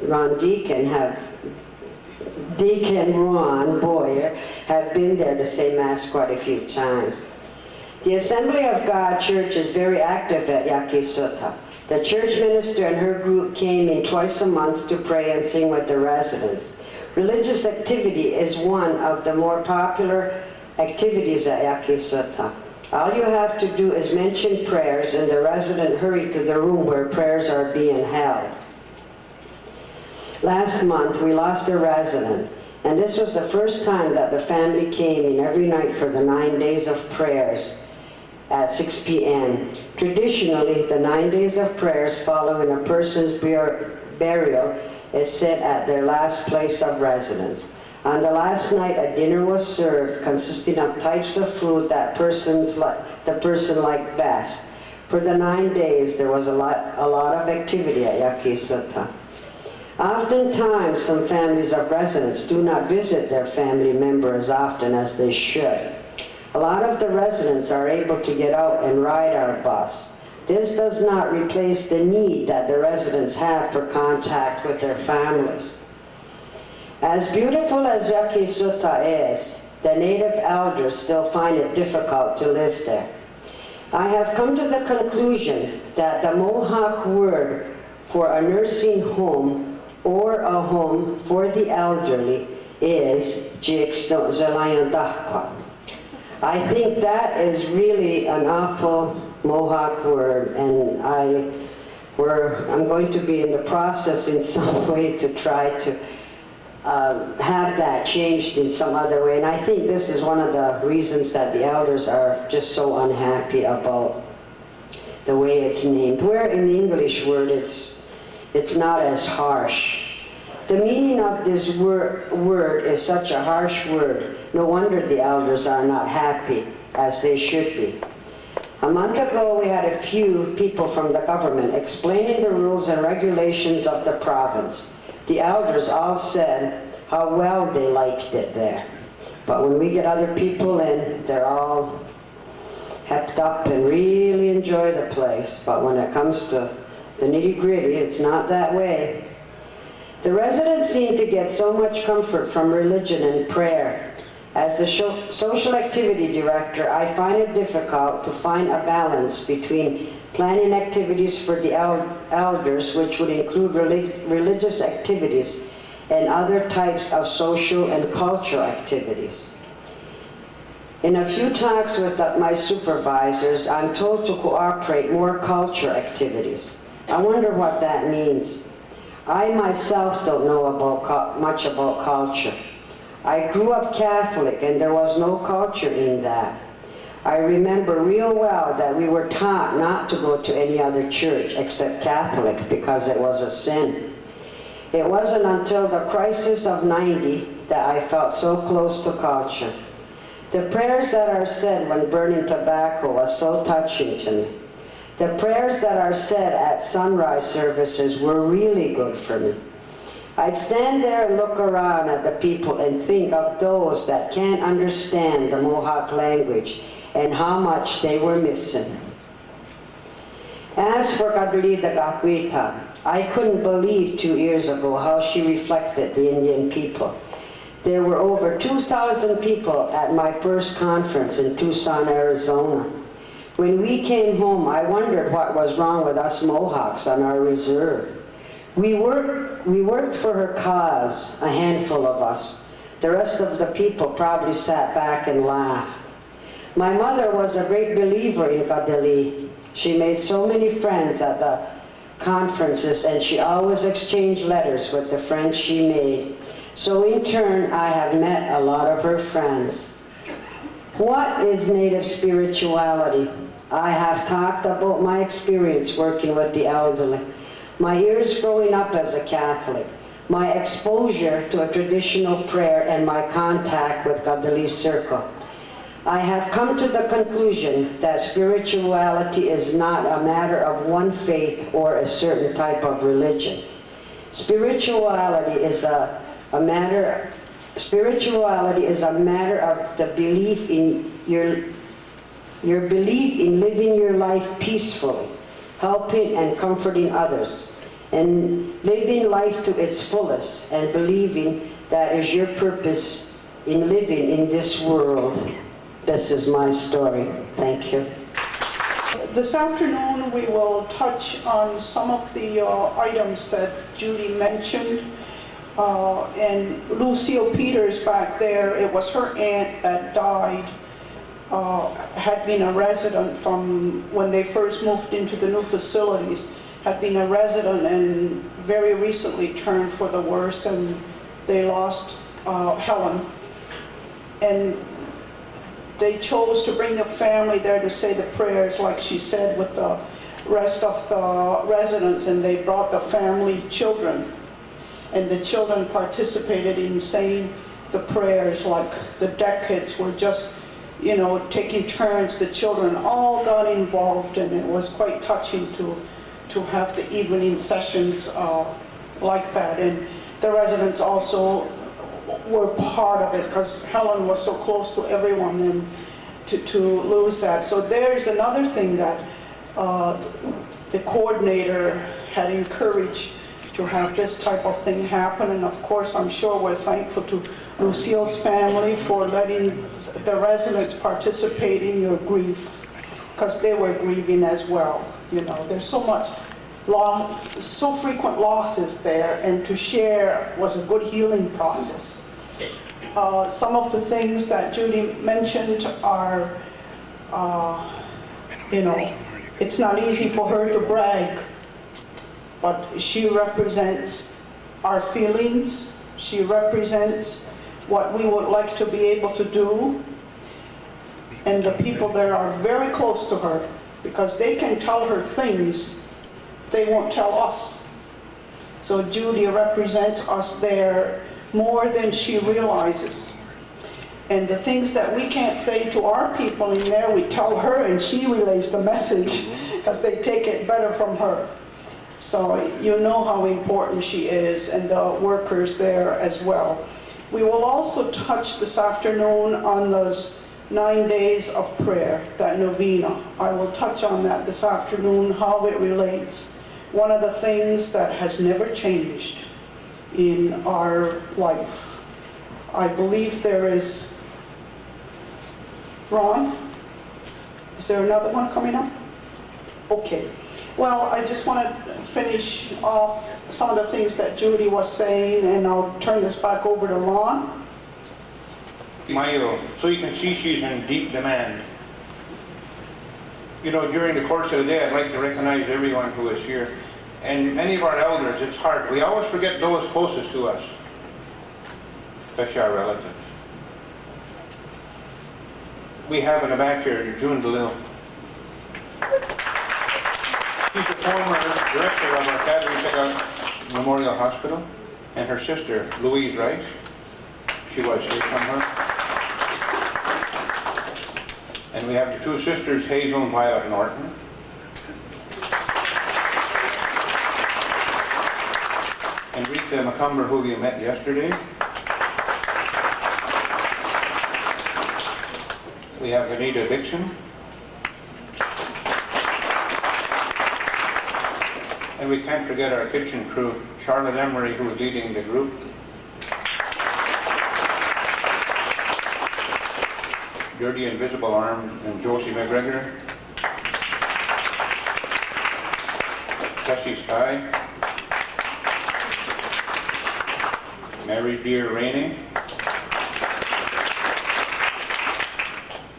Ron Deacon Ron Boyer have been there to say Mass quite a few times. The Assembly of God Church is very active at Yakisota. The church minister and her group came in twice a month to pray and sing with the residents. Religious activity is one of the more popular activities at Yakisota. All you have to do is mention prayers and the resident hurry to the room where prayers are being held. Last month we lost a resident, and this was the first time that the family came in every night for the 9 days of prayers at 6 p.m. Traditionally, the 9 days of prayers following a person's burial is said at their last place of residence. On the last night, a dinner was served consisting of types of food that the person liked best. For the 9 days, there was a lot of activity at Yakisota. Oftentimes, some families of residents do not visit their family member as often as they should. A lot of the residents are able to get out and ride our bus. This does not replace the need that the residents have for contact with their families. As beautiful as Yakisota is, the native elders still find it difficult to live there. I have come to the conclusion that the Mohawk word for a nursing home or a home for the elderly is Jikstonzalayandahkwa. I think that is really an awful Mohawk word, and I'm going to be in the process in some way to try to have that changed in some other way. And I think this is one of the reasons that the elders are just so unhappy about the way it's named. Where in the English word it's not as harsh. The meaning of this word is such a harsh word. No wonder the elders are not happy, as they should be. A month ago, we had a few people from the government explaining the rules and regulations of the province. The elders all said how well they liked it there. But when we get other people in, they're all hepped up and really enjoy the place. But when it comes to the nitty-gritty, it's not that way. The residents seem to get so much comfort from religion and prayer. As the social activity director, I find it difficult to find a balance between planning activities for the elders, which would include religious activities, and other types of social and cultural activities. In a few talks with my supervisors, I'm told to cooperate more culture activities. I wonder what that means. I myself don't know much about culture. I grew up Catholic and there was no culture in that. I remember real well that we were taught not to go to any other church except Catholic because it was a sin. It wasn't until the crisis of '90 that I felt so close to culture. The prayers that are said when burning tobacco was so touching to me. The prayers that are said at sunrise services were really good for me. I'd stand there and look around at the people and think of those that can't understand the Mohawk language and how much they were missing. As for Kadalida Gakwita, I couldn't believe 2 years ago how she reflected the Indian people. There were over 2,000 people at my first conference in Tucson, Arizona. When we came home, I wondered what was wrong with us Mohawks on our reserve. We worked for her cause, a handful of us. The rest of the people probably sat back and laughed. My mother was a great believer in Kadali. She made so many friends at the conferences, and she always exchanged letters with the friends she made. So in turn, I have met a lot of her friends. What is Native spirituality? I have talked about my experience working with the elderly, my years growing up as a Catholic, my exposure to a traditional prayer, and my contact with Kadali Circle. I have come to the conclusion that spirituality is not a matter of one faith or a certain type of religion. Spirituality is a matter of the belief in your belief in living your life peacefully, helping and comforting others, and living life to its fullest, and believing that is your purpose in living in this world. This is my story. Thank you. This afternoon, we will touch on some of the items that Judy mentioned. And Lucille Peters back there, it was her aunt that died, had been a resident from when they first moved into the new facilities, had been a resident and very recently turned for the worse, and they lost Helen. And they chose to bring the family there to say the prayers, like she said, with the rest of the residents, and they brought the family children. And the children participated in saying the prayers, like the deck kids were just, you know, taking turns. The children all got involved, and it was quite touching to have the evening sessions like that. And the residents also were part of it because Helen was so close to everyone, and to lose that. So there's another thing that the coordinator had encouraged to have this type of thing happen. And of course, I'm sure we're thankful to Lucille's family for letting the residents participate in your grief, because they were grieving as well. You know, there's so much so frequent losses there, and to share was a good healing process. Some of the things that Judy mentioned are, you know, it's not easy for her to brag, but she represents our feelings. She represents what we would like to be able to do. And the people there are very close to her, because they can tell her things they won't tell us. So Judy represents us there more than she realizes. And the things that we can't say to our people in there, we tell her and she relays the message because they take it better from her. So you know how important she is, and the workers there as well. We will also touch this afternoon on those 9 days of prayer, that novena. I will touch on that this afternoon, how it relates. One of the things that has never changed in our life. I believe there is, Ron, is there another one coming up? Okay. Well, I just want to finish off some of the things that Judy was saying, and I'll turn this back over to Ron. So you can see she's in deep demand. You know, during the course of the day, I'd like to recognize everyone who is here. And many of our elders, it's hard. We always forget those closest to us, especially our relatives. We have in the back here, June DeLille. She's the former director of our Kahnawake Memorial Hospital, and her sister, Louise Rice. She was here somewhere. And we have the two sisters, Hazel and Violet Norton. And Rita McCumber, who you met yesterday. We have Anita Dixon. And we can't forget our kitchen crew, Charlotte Emery, who is leading the group. Dirty Invisible Arm, and Josie McGregor. Bessie Skye. Mary Dear Rainey.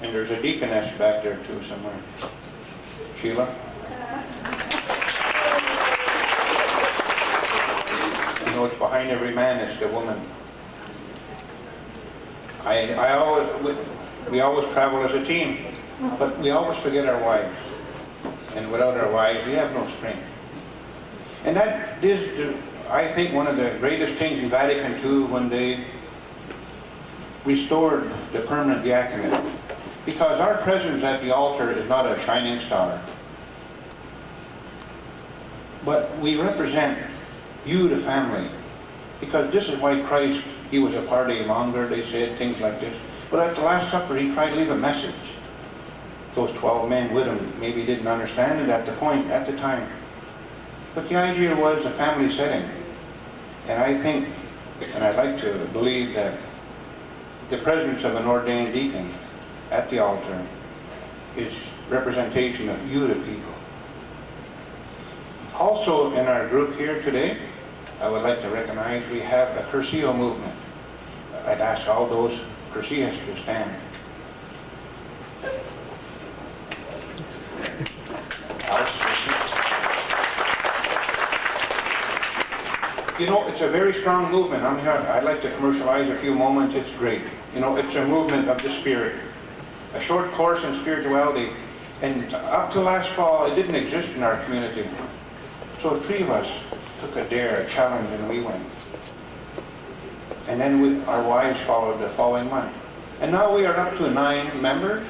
And there's a deaconess back there too somewhere. Sheila. You know, it's behind every man is the woman. We always travel as a team, but we always forget our wives. And without our wives, we have no strength. And that is, I think, one of the greatest things in Vatican II when they restored the permanent diaconate. Because our presence at the altar is not a shining star. But we represent you, the family. Because this is why Christ, he was a party monger, they said, things like this. But at the Last Supper, he tried to leave a message. Those 12 men with him maybe didn't understand it at the time. But the idea was a family setting. And I think, and I'd like to believe that the presence of an ordained deacon at the altar is representation of you, the people. Also in our group here today, I would like to recognize we have a Curcio movement. I'd ask all those Curcias to stand. You know, it's a very strong movement. I'd like to commercialize a few moments. It's great. You know, it's a movement of the Spirit. A short course in spirituality. And up to last fall, it didn't exist in our community. So 3 of us took a dare, a challenge, and we went. And then our wives followed the following month. And now we are up to 9 members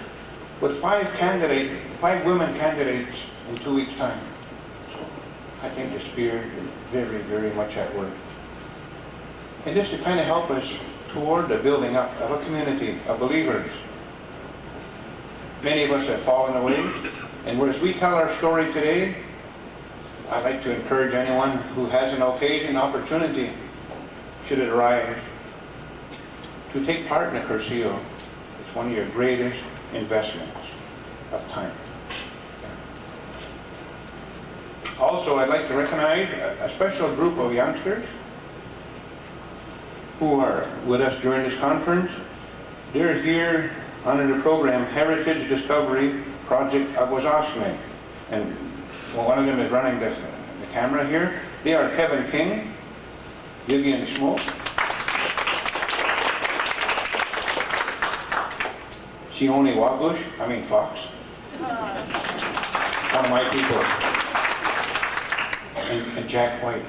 with 5 women candidates in 2 weeks' time. So I think the Spirit is very, very much at work. And this to kind of help us toward the building up of a community of believers. Many of us have fallen away, and as we tell our story today, I'd like to encourage anyone who has an occasion, opportunity, should it arise, to take part in a Curcio. It's one of your greatest investments of time. Also, I'd like to recognize a special group of youngsters who are with us during this conference. They're here under the program Heritage Discovery Project Aguasasme. And one of them is running the camera here. They are Kevin King, Vivian Smoke, Sione Fox, one of my people, and Jack White.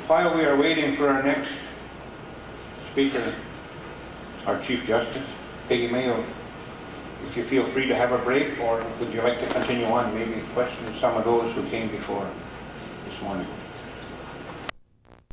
while we are waiting for our next speaker, our Chief Justice, Peggy Mayo, if you feel free to have a break, or would you like to continue on, maybe question some of those who came before this morning?